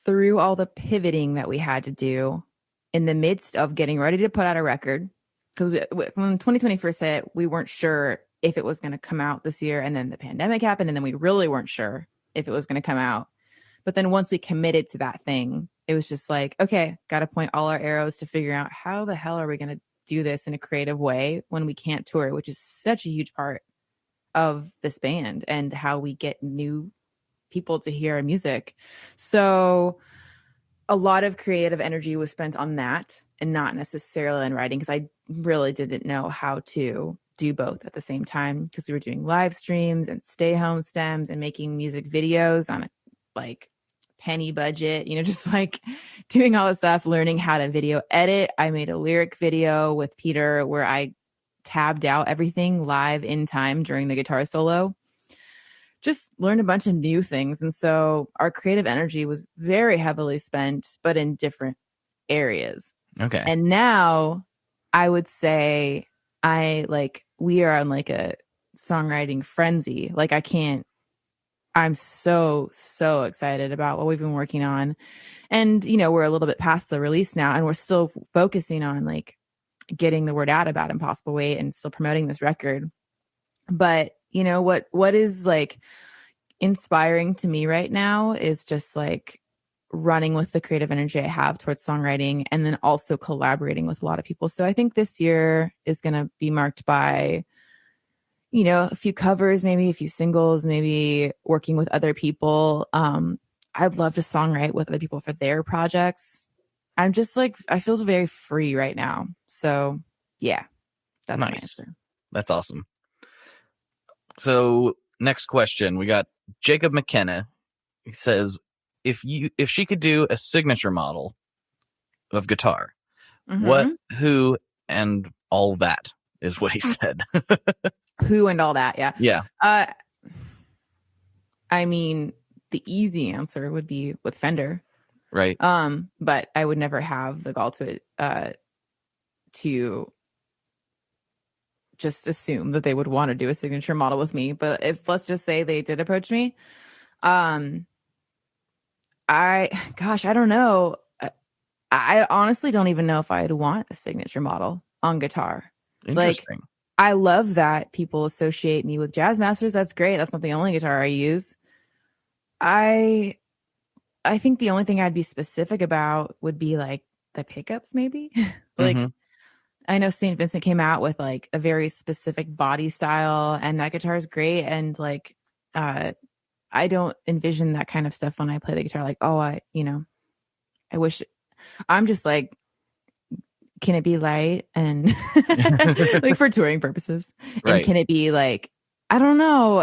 through all the pivoting that we had to do in the midst of getting ready to put out a record. Because when 2020 first hit, we weren't sure if it was going to come out this year. And then the pandemic happened. And then we really weren't sure if it was going to come out. But then once we committed to that thing, it was just like, okay, got to point all our arrows to figure out how the hell are we going to do this in a creative way when we can't tour, which is such a huge part of this band and how we get new people to hear our music. So a lot of creative energy was spent on that and not necessarily on writing, because I really didn't know how to do both at the same time, because we were doing live streams and stay home stems and making music videos on a like penny budget, just like doing all this stuff, learning how to video edit. I made a lyric video with Peter where I tabbed out everything live in time during the guitar solo. Just learned a bunch of new things. And so our creative energy was very heavily spent, but in different areas. Okay. And now I would say we are on like a songwriting frenzy. Like I'm so excited about what we've been working on. And, we're a little bit past the release now, and we're still focusing on like getting the word out about Impossible Weight and still promoting this record. But, what is like inspiring to me right now is just like running with the creative energy I have towards songwriting, and then also collaborating with a lot of people. So I think this year is going to be marked by, a few covers, maybe a few singles, maybe working with other people. I'd love to songwrite with other people for their projects. I'm just like, I feel very free right now. So yeah, that's my answer. That's awesome. So next question, we got Jacob McKenna. He says, if she could do a signature model of guitar, what, who, and all that is what he said. Who and all that, yeah. Yeah. I mean, the easy answer would be with Fender. Right. But I would never have the gall to just assume that they would want to do a signature model with me. But if, let's just say they did approach me, I don't know. I honestly don't even know if I'd want a signature model on guitar. Interesting. Like, I love that people associate me with jazz masters. That's great. That's not the only guitar I use. I think the only thing I'd be specific about would be like the pickups, maybe. Like, I know St. Vincent came out with like a very specific body style, and that guitar is great. And like, I don't envision that kind of stuff when I play the guitar. Like, I wish. I'm just like, can it be light and like for touring purposes? Right. And can it be like, I don't know.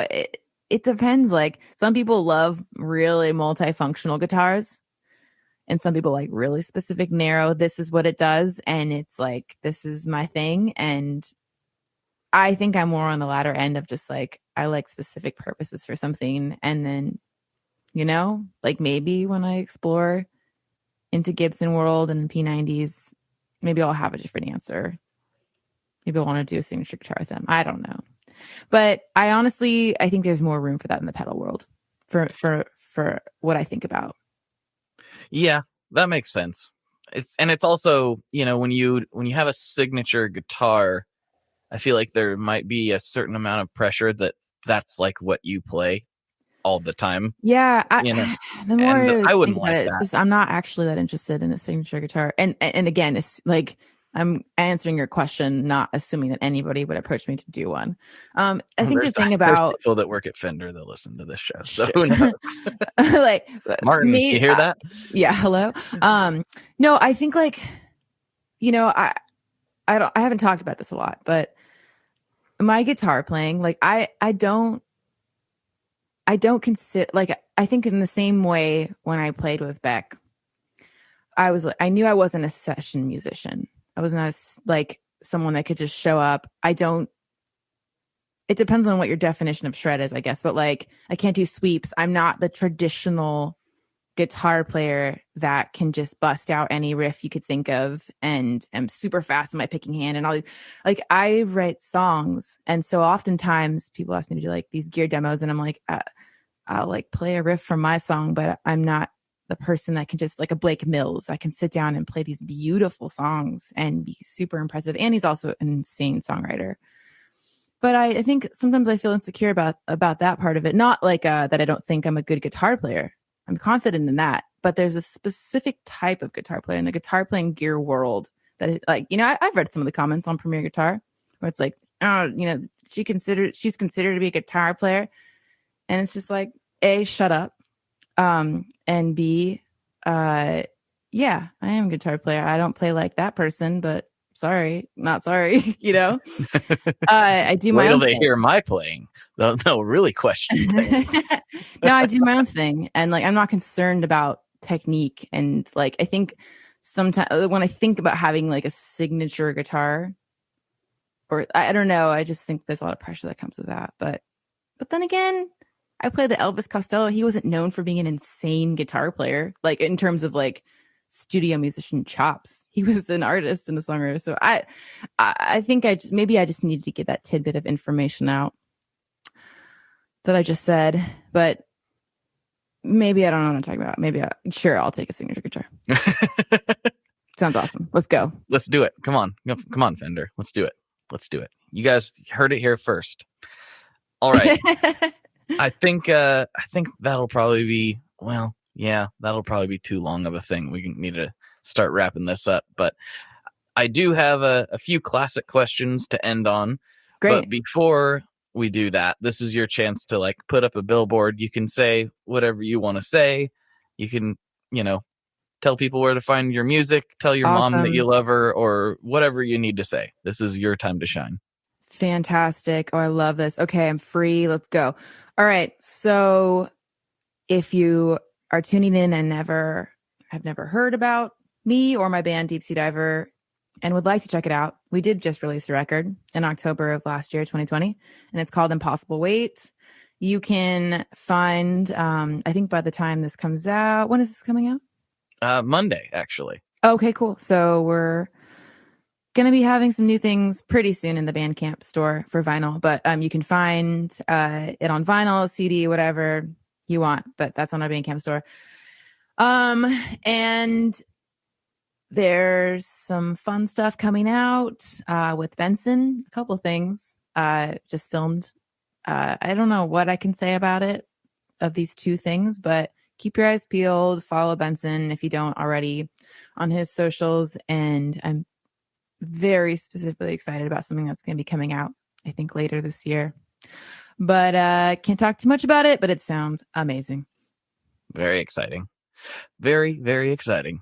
It depends. Like, some people love really multifunctional guitars, and some people like really specific, narrow, this is what it does. And it's like, this is my thing. And I think I'm more on the latter end of just like, I like specific purposes for something. And then you know? Like maybe when I explore into Gibson world and P90s, maybe I'll have a different answer. Maybe I'll want to do a signature guitar with them. I don't know. But I think there's more room for that in the pedal world for what I think about. Yeah, that makes sense. It's also, when you have a signature guitar, I feel like there might be a certain amount of pressure that's like what you play all the time. Yeah, the more I wouldn't think about like it, it's that. just I'm not actually that interested in a signature guitar. And again, it's like I'm answering your question, not assuming that anybody would approach me to do one. I think the thing there's about people that work at Fender that listen to this show, so Sure. who knows? like Martin, me, you hear that? yeah, hello. No, I think like, I haven't talked about this a lot, but my guitar playing, like I don't consider, like, I think in the same way when I played with Beck, I knew I wasn't a session musician. I was not like someone that could just show up. It depends on what your definition of shred is, I guess. But like, I can't do sweeps. I'm not the traditional guitar player that can just bust out any riff you could think of and am super fast in my picking hand and all these. Like, I write songs, and so oftentimes people ask me to do like these gear demos, and I'm like, I'll like play a riff from my song, but I'm not the person that can just, like a Blake Mills, I can sit down and play these beautiful songs and be super impressive. And he's also an insane songwriter. But I think sometimes I feel insecure about that part of it. Not like that I don't think I'm a good guitar player. I'm confident in that. But there's a specific type of guitar player in the guitar playing gear world that is, like, I've read some of the comments on Premier Guitar where it's like, oh, she's considered to be a guitar player. And it's just like, A, shut up. And B, yeah, I am a guitar player. I don't play like that person, but sorry, not sorry, I do my Wait till own they thing. hear my playing. They'll really question things. No, I do my own thing. And like, I'm not concerned about technique. And like, I think sometimes when I think about having like a signature guitar, or I don't know, I just think there's a lot of pressure that comes with that. But then again, I played the Elvis Costello. He wasn't known for being an insane guitar player, like in terms of like studio musician chops. He was an artist and a songwriter. So I think I just needed to get that tidbit of information out that I just said. But maybe I don't know what I'm talking about. Maybe I'll take a signature guitar. Sounds awesome. Let's go. Let's do it. Come on, Fender. Let's do it. You guys heard it here first. All right. I think that'll probably be, that'll probably be too long of a thing. We need to start wrapping this up. But I do have a few classic questions to end on. Great. But before we do that, this is your chance to like put up a billboard. You can say whatever you want to say. You can, tell people where to find your music, tell your mom that you love her, or whatever you need to say. This is your time to shine. Fantastic. Oh, I love this. Okay, I'm free. Let's go. All right. So if you are tuning in and have never heard about me or my band Deep Sea Diver and would like to check it out, we did just release a record in October of last year, 2020, and it's called Impossible Wait. You can find, I think by the time this comes out, when is this coming out? Monday, actually. Okay, cool. So we're going to be having some new things pretty soon in the Bandcamp store for vinyl, but you can find it on vinyl, CD, whatever you want, but that's on our Bandcamp store. And there's some fun stuff coming out with Benson, a couple of things just filmed. I don't know what I can say about it of these two things, but keep your eyes peeled, follow Benson if you don't already on his socials, and I'm very specifically excited about something that's going to be coming out, I think, later this year. But can't talk too much about it, but it sounds amazing. Very exciting. Very, very exciting.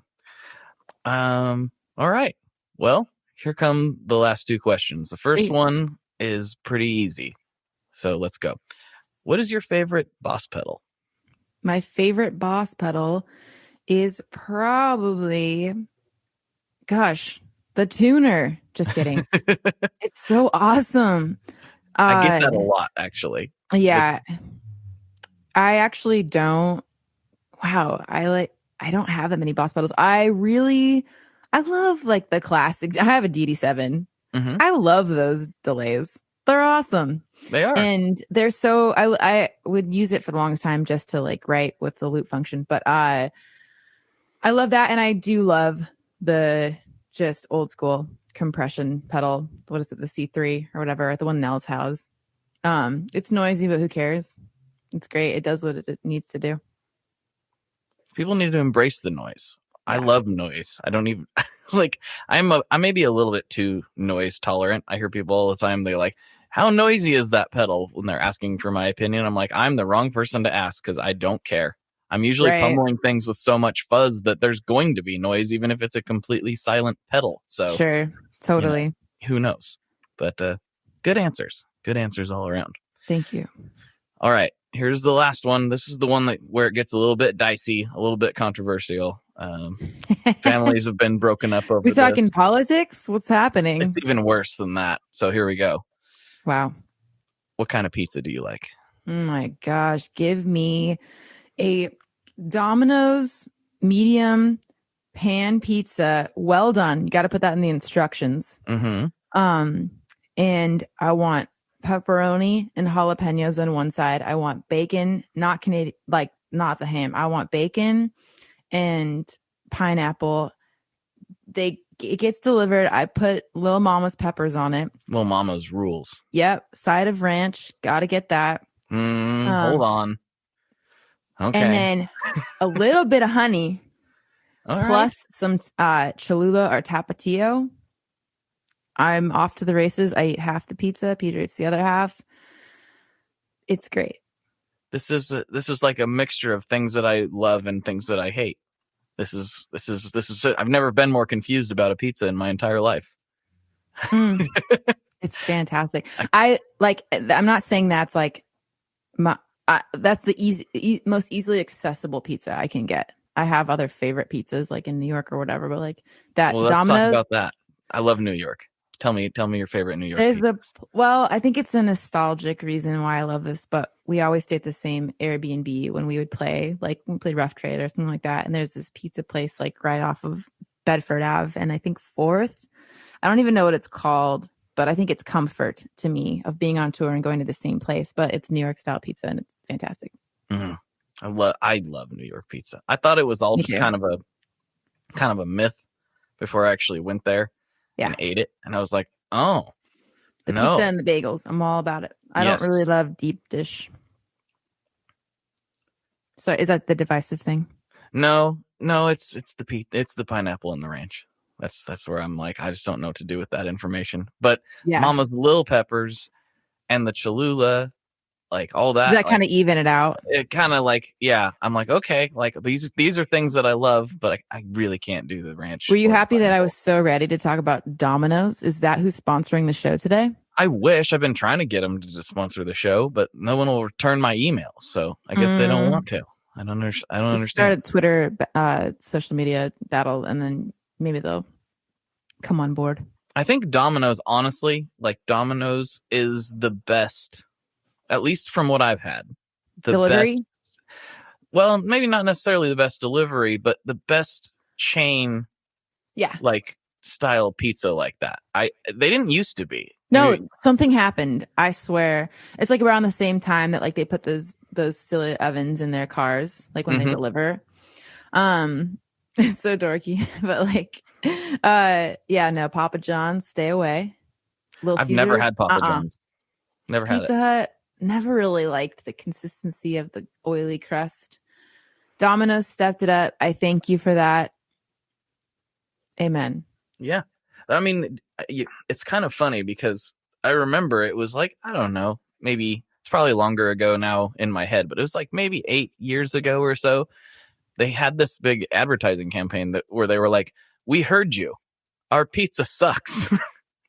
All right. Well, here come the last two questions. The first one is pretty easy. So let's go. What is your favorite Boss pedal? My favorite Boss pedal is probably, the tuner. Just kidding. It's so awesome. I get that a lot, actually. Yeah. I actually don't Wow, I don't have that many boss pedals. I love like the classics. I have a DD7. Mm-hmm. I love those delays. They're awesome. They are. And they're so I would use it for the longest time just to like write with the loop function. But I love that, and I do love the just old school compression pedal. What is it? The C3 or whatever, the one Nels has. It's noisy, but who cares? It's great. It does what it needs to do. People need to embrace the noise. Yeah. I love noise. I don't even like. I may be a little bit too noise tolerant. I hear people all the time. They're like, "How noisy is that pedal?" When they're asking for my opinion, I'm like, I'm the wrong person to ask because I don't care. I'm usually pummeling things with so much fuzz that there's going to be noise, even if it's a completely silent pedal. So sure, totally. You know, who knows? But good answers. Good answers all around. Thank you. All right. Here's the last one. This is the one where it gets a little bit dicey, a little bit controversial. Families have been broken up over We talking this. politics? What's happening? It's even worse than that. So here we go. Wow. What kind of pizza do you like? Oh my gosh. Give me a Domino's medium pan pizza. Well done. You got to put that in the instructions. Mm-hmm. And I want pepperoni and jalapenos on one side. I want bacon, not Canadian, like not the ham. I want bacon and pineapple. It gets delivered. I put Lil Mama's peppers on it. Lil Mama's rules. Yep. Side of ranch. Got to get that. Hold on. Okay. And then a little bit of honey plus some Cholula or Tapatio. I'm off to the races. I eat half the pizza. Peter eats the other half. It's great. This is like a mixture of things that I love and things that I hate. This is. I've never been more confused about a pizza in my entire life. It's fantastic. I'm not saying that's like that's the most easily accessible pizza I can get. I have other favorite pizzas like in New York or whatever, but like that Let's Domino's. talk about that. I love New York. Tell me your favorite New York. I think it's a nostalgic reason why I love this, but we always stay at the same Airbnb when we would play, like when we played Rough Trade or something like that. And there's this pizza place like right off of Bedford Ave and I think 4th. I don't even know what it's called, but I think it's comfort to me of being on tour and going to the same place, but it's New York style pizza and it's fantastic. I love New York pizza. I thought it was all just kind of a myth before I actually went there. And ate it, and I was like, "Oh, the pizza and the bagels. I'm all about it. I don't really love deep dish." So, is that the divisive thing? No, it's the pineapple and the ranch. That's where I'm like, I just don't know what to do with that information. But Mama's Lil Peppers and the Cholula, like all that. Does that kind of even it out? It kind of like, I'm like, okay, like these are things that I love, but I really can't do the ranch. Were you happy that I was so ready to talk about Domino's? Is that who's sponsoring the show today? I wish. I've been trying to get them to sponsor the show, but no one will return my emails. So I guess they don't want to. I don't understand. Start a Twitter, social media battle, and then maybe they'll come on board. I think Domino's, honestly, like Domino's is the best. At least from what I've had. The delivery? Best, well, maybe not necessarily the best delivery, but the best chain like style pizza like that. They didn't used to be. No, something happened. I swear. It's like around the same time that like they put those silly ovens in their cars, like when they deliver. It's so dorky. But like Papa John's, stay away. I've never had Papa John's. Never had Pizza Hut. Never really liked the consistency of the oily crust. Domino's stepped it up. I thank you for that. Amen. Yeah. I mean, it's kind of funny because I remember it was like, I don't know, maybe it's probably longer ago now in my head, but it was like maybe 8 years ago or so. They had this big advertising campaign where they were like, "We heard you. Our pizza sucks."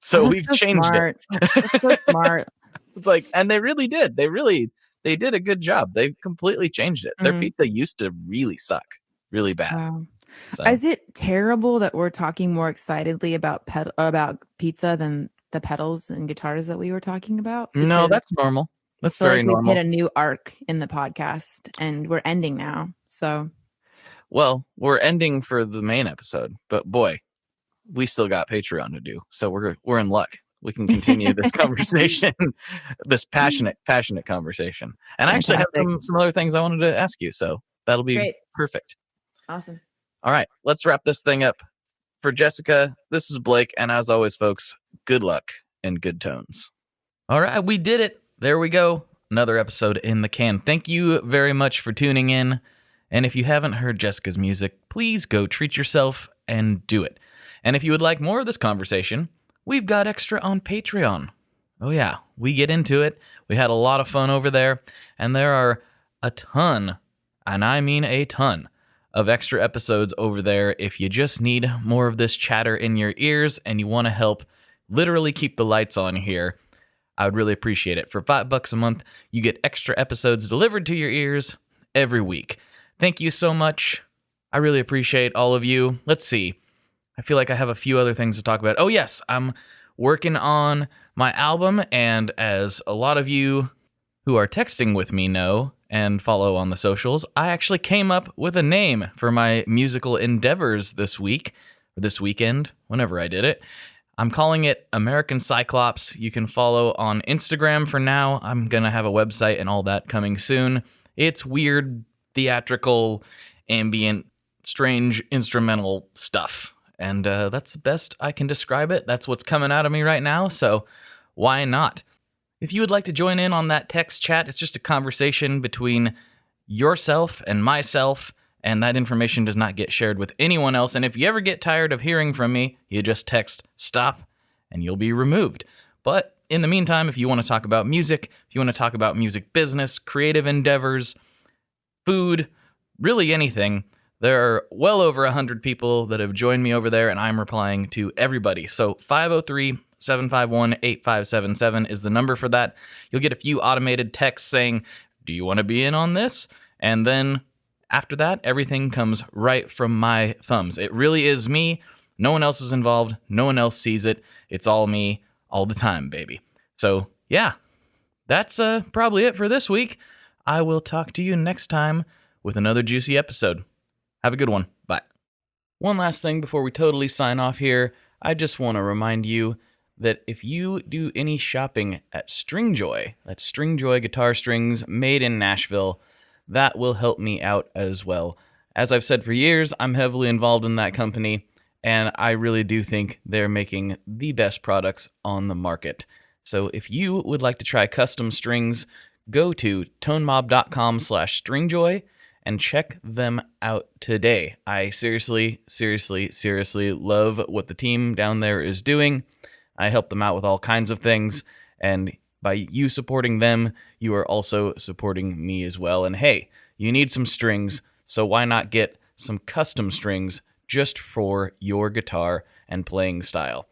So we've changed it. That's so smart. It's like, and they really did. They did a good job. They completely changed it. Their pizza used to really suck, really bad. Wow. So. Is it terrible that we're talking more excitedly about pizza than the pedals and guitars that we were talking about? Because no, that's normal. That's very normal. We've hit a new arc in the podcast, and we're ending now. So Well, we're ending for the main episode, but boy, we still got Patreon to do. So we're in luck. We can continue this conversation, this passionate conversation. And I actually have some other things I wanted to ask you. So that'll be Great. Perfect. Awesome. All right, let's wrap this thing up. For Jessica, this is Blake. And as always, folks, good luck and good tones. All right, we did it. There we go. Another episode in the can. Thank you very much for tuning in. And if you haven't heard Jessica's music, please go treat yourself and do it. And if you would like more of this conversation, we've got extra on Patreon. Oh yeah, we get into it. We had a lot of fun over there, and there are a ton, and I mean a ton, of extra episodes over there if you just need more of this chatter in your ears and you want to help literally keep the lights on here. I would really appreciate it. For $5 a month, you get extra episodes delivered to your ears every week. Thank you so much. I really appreciate all of you. Let's see. I feel like I have a few other things to talk about. Oh, yes, I'm working on my album, and as a lot of you who are texting with me know and follow on the socials, I actually came up with a name for my musical endeavors this weekend, whenever I did it. I'm calling it American Cyclops. You can follow on Instagram for now. I'm going to have a website and all that coming soon. It's weird, theatrical, ambient, strange, instrumental stuff. And that's the best I can describe it. That's what's coming out of me right now, so why not? If you would like to join in on that text chat, it's just a conversation between yourself and myself, and that information does not get shared with anyone else. And if you ever get tired of hearing from me, you just text stop and you'll be removed. But in the meantime, if you want to talk about music, if you want to talk about music business, creative endeavors, food, really anything, there are well over 100 people that have joined me over there, and I'm replying to everybody. So 503-751-8577 is the number for that. You'll get a few automated texts saying, do you want to be in on this? And then after that, everything comes right from my thumbs. It really is me. No one else is involved. No one else sees it. It's all me all the time, baby. So yeah, that's probably it for this week. I will talk to you next time with another juicy episode. Have a good one. Bye. One last thing before we totally sign off here. I just want to remind you that if you do any shopping at Stringjoy, that's Stringjoy guitar strings made in Nashville, that will help me out as well. As I've said for years, I'm heavily involved in that company, and I really do think they're making the best products on the market. So if you would like to try custom strings, go to tonemob.com/stringjoy and check them out today. I seriously love what the team down there is doing. I help them out with all kinds of things, and by you supporting them, you are also supporting me as well. And hey, you need some strings, so why not get some custom strings just for your guitar and playing style?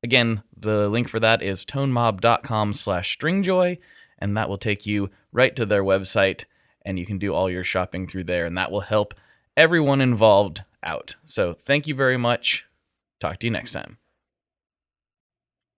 Again, the link for that is tonemob.com/stringjoy, and that will take you right to their website, and you can do all your shopping through there, and that will help everyone involved out. So thank you very much. Talk to you next time.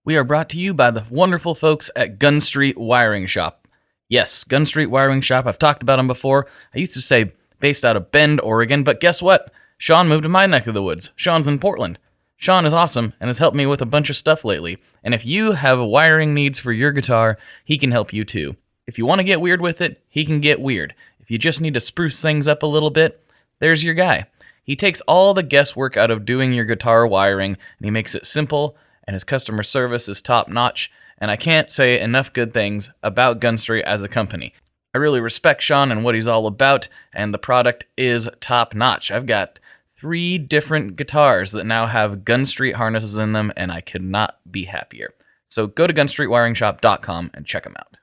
We are brought to you by the wonderful folks at Gun Street Wiring Shop. Yes, Gun Street Wiring Shop. I've talked about them before. I used to say based out of Bend, Oregon, but guess what? Sean moved to my neck of the woods. Sean's in Portland. Sean is awesome and has helped me with a bunch of stuff lately. And if you have wiring needs for your guitar, he can help you too. If you want to get weird with it, he can get weird. If you just need to spruce things up a little bit, there's your guy. He takes all the guesswork out of doing your guitar wiring, and he makes it simple, and his customer service is top-notch, and I can't say enough good things about Gun Street as a company. I really respect Sean and what he's all about, and the product is top-notch. I've got 3 different guitars that now have Gun Street harnesses in them, and I could not be happier. So go to gunstreetwiringshop.com and check them out.